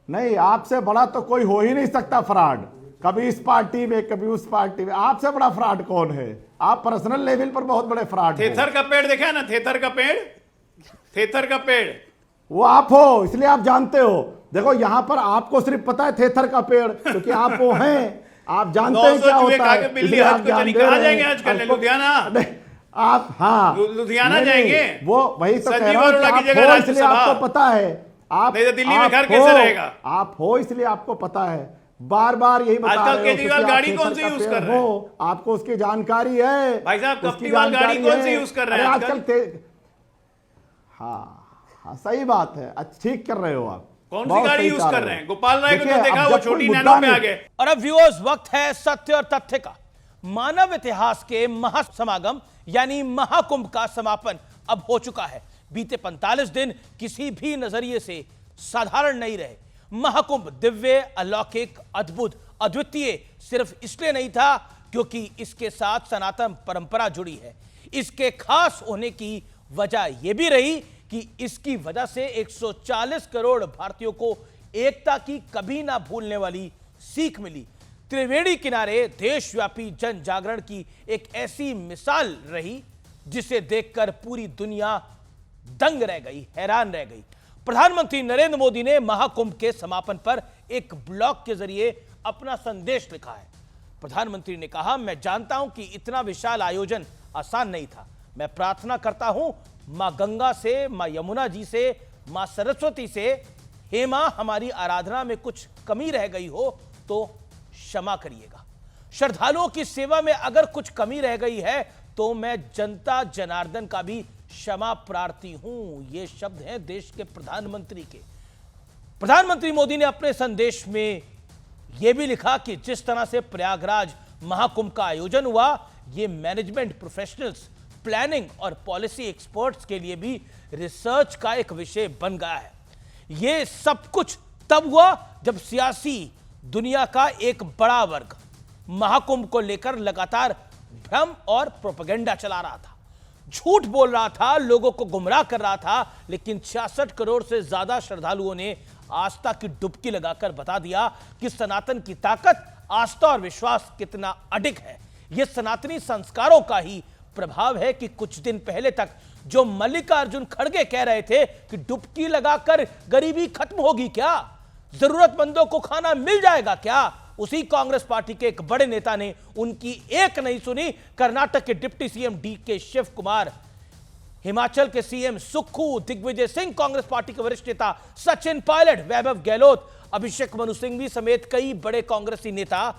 नहीं, आपसे बड़ा तो कोई हो ही नहीं सकता फ्रॉड, कभी इस पार्टी में कभी उस पार्टी में। आपसे बड़ा फ्रॉड कौन है? आप पर्सनल लेवल पर बहुत बड़े फ्रॉड। थेथर का पेड़ देखा ना, थेथर का पेड़, थेथर का पेड़ वो आप हो, इसलिए आप जानते हो। देखो यहां पर आपको सिर्फ पता है थेथर का पेड़, क्योंकि आप वो हैं, आप जानते हैं क्या होता है। बिल्ली हज को कहाँ जाएंगे आजकल? लुधियाना? आप हाँ लुधियाना जाएंगे, वो वही तो कह रहा हूं, इसलिए आपको पता है। आप दिल्ली में घर कैसे रहेगा? आप हो इसलिए आपको पता है, बार बार यही बता रहे हो। केजरीवाल गाड़ी कौन सी यूज कर रहे हैं? आपको उसकी जानकारी है भाई साहब? केजरीवाल गाड़ी कौन सी यूज कर रहे हैं आजकल? हाँ सही बात है, ठीक कर रहे हो आप। कौन सी गाड़ी यूज कर रहे हैं? गोपाल राय को जो देखा वो छोटी नैनो में आ गए। और अब व्यूअर्स वक्त है सत्य और तथ्य का। मानव इतिहास के महासमागम यानी महाकुंभ का समापन अब हो चुका है। बीते 45 दिन किसी भी नजरिए से साधारण नहीं रहे। महाकुंभ दिव्य, अलौकिक, अद्भुत, अद्वितीय सिर्फ इसलिए नहीं था क्योंकि इसके साथ सनातन परंपरा जुड़ी है। इसके खास होने की वजह यह भी रही कि इसकी वजह से 140 करोड़ भारतीयों को एकता की कभी ना भूलने वाली सीख मिली। त्रिवेणी किनारे देशव्यापी जन जागरण की एक ऐसी मिसाल रही जिसे देखकर पूरी दुनिया दंग रह गई, हैरान रह गई। प्रधानमंत्री नरेंद्र मोदी ने महाकुंभ के समापन पर एक ब्लॉग के जरिए अपना संदेश लिखा है। प्रधानमंत्री ने कहा, मैं जानता हूं कि इतना विशाल आयोजन आसान नहीं था। मैं प्रार्थना करता हूं मां गंगा से, मां यमुना जी से, मां सरस्वती से, हे मां हमारी आराधना में कुछ कमी रह गई हो तो क्षमा करिएगा। श्रद्धालुओं की सेवा में अगर कुछ कमी रह गई है तो मैं जनता जनार्दन का भी क्षमा प्रार्थी हूं। ये शब्द हैं देश के प्रधानमंत्री के। प्रधानमंत्री मोदी ने अपने संदेश में यह भी लिखा कि जिस तरह से प्रयागराज महाकुंभ का आयोजन हुआ, यह मैनेजमेंट प्रोफेशनल्स, प्लानिंग और पॉलिसी एक्सपर्ट्स के लिए भी रिसर्च का एक विषय बन गया है। यह सब कुछ तब हुआ जब सियासी दुनिया का एक बड़ा वर्ग महाकुंभ को लेकर लगातार भ्रम और प्रोपेगेंडा चला रहा था, झूठ बोल रहा था, लोगों को गुमराह कर रहा था। लेकिन 66 करोड़ से ज्यादा श्रद्धालुओं ने आस्था की डुबकी लगाकर बता दिया कि सनातन की ताकत, आस्था और विश्वास कितना अडिग है। यह सनातनी संस्कारों का ही प्रभाव है कि कुछ दिन पहले तक जो मल्लिकार्जुन खड़गे कह रहे थे कि डुबकी लगाकर गरीबी खत्म होगी क्या, जरूरतमंदों को खाना मिल जाएगा क्या, उसी कांग्रेस पार्टी के एक बड़े नेता ने उनकी एक नहीं सुनी। कर्नाटक के deputy CM DK Shiv Kumar, Himachal के सीएम सुक्खू, दिग्विजय सिंह, कांग्रेस पार्टी के वरिष्ठ नेता सचिन पायलट, वैभव गहलोत, अभिषेक मनु सिंघवी समेत कई बड़े कांग्रेसी नेता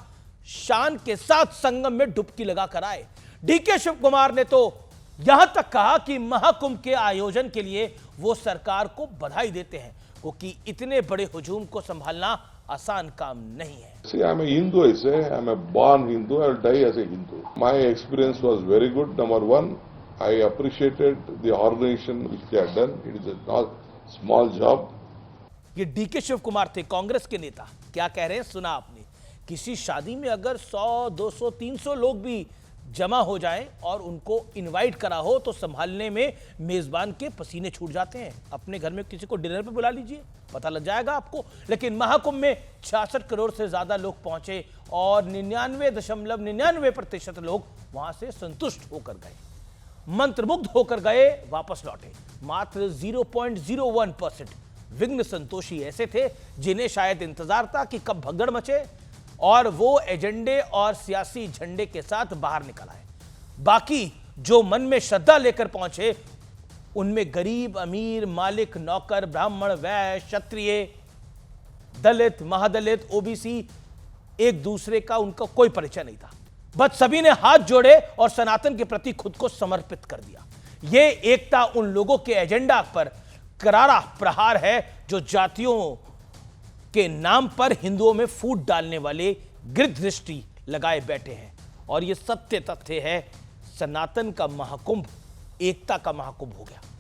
शान के साथ संगम में डुबकी लगाकर आए। डीके शिव कुमार ने तो यहां तक कहा कि महाकुंभ के आयोजन के लिए वो सरकार को बधाई देते हैं क्योंकि इतने बड़े हुजूम को संभालना आसान काम नहीं है। See, I'm a Hindu, I say. I'm a born Hindu. I will die as a Hindu. My experience was very good. Number one, I appreciated the organization which they had done. It is a not small job. ये DK Shiv Kumar थे, कांग्रेस के नेता। क्या कह रहे हैं सुना आपने। किसी शादी में अगर 100, 200, 300 लोग भी जमा हो जाएं और उनको इनवाइट करा हो तो संभालने में मेजबान के पसीने छूट जाते हैं। अपने घर में किसी को डिनर पे बुला लीजिए, पता लग जाएगा आपको। लेकिन महाकुंभ में 66 करोड़ से ज्यादा लोग पहुंचे और 99.99% लोग वहां से संतुष्ट होकर गए, मंत्रमुग्ध होकर गए, वापस लौटे। मात्र 0.01% विघ्न संतोषी ऐसे थे जिन्हें शायद इंतजार था कि कब भगदड़ मचे और वो एजेंडे और सियासी झंडे के साथ बाहर निकल आए। बाकी जो मन में श्रद्धा लेकर पहुंचे उनमें गरीब, अमीर, मालिक, नौकर, ब्राह्मण, वैश्य, क्षत्रिय, दलित, महादलित, ओबीसी एक दूसरे का उनका कोई परिचय नहीं था, बस सभी ने हाथ जोड़े और सनातन के प्रति खुद को समर्पित कर दिया। यह एकता उन लोगों के एजेंडा पर करारा प्रहार है जो जातियों के नाम पर हिंदुओं में फूट डालने वाले गिरदृष्टि लगाए बैठे हैं। और यह सत्य तथ्य है, सनातन का महाकुंभ एकता का महाकुंभ हो गया।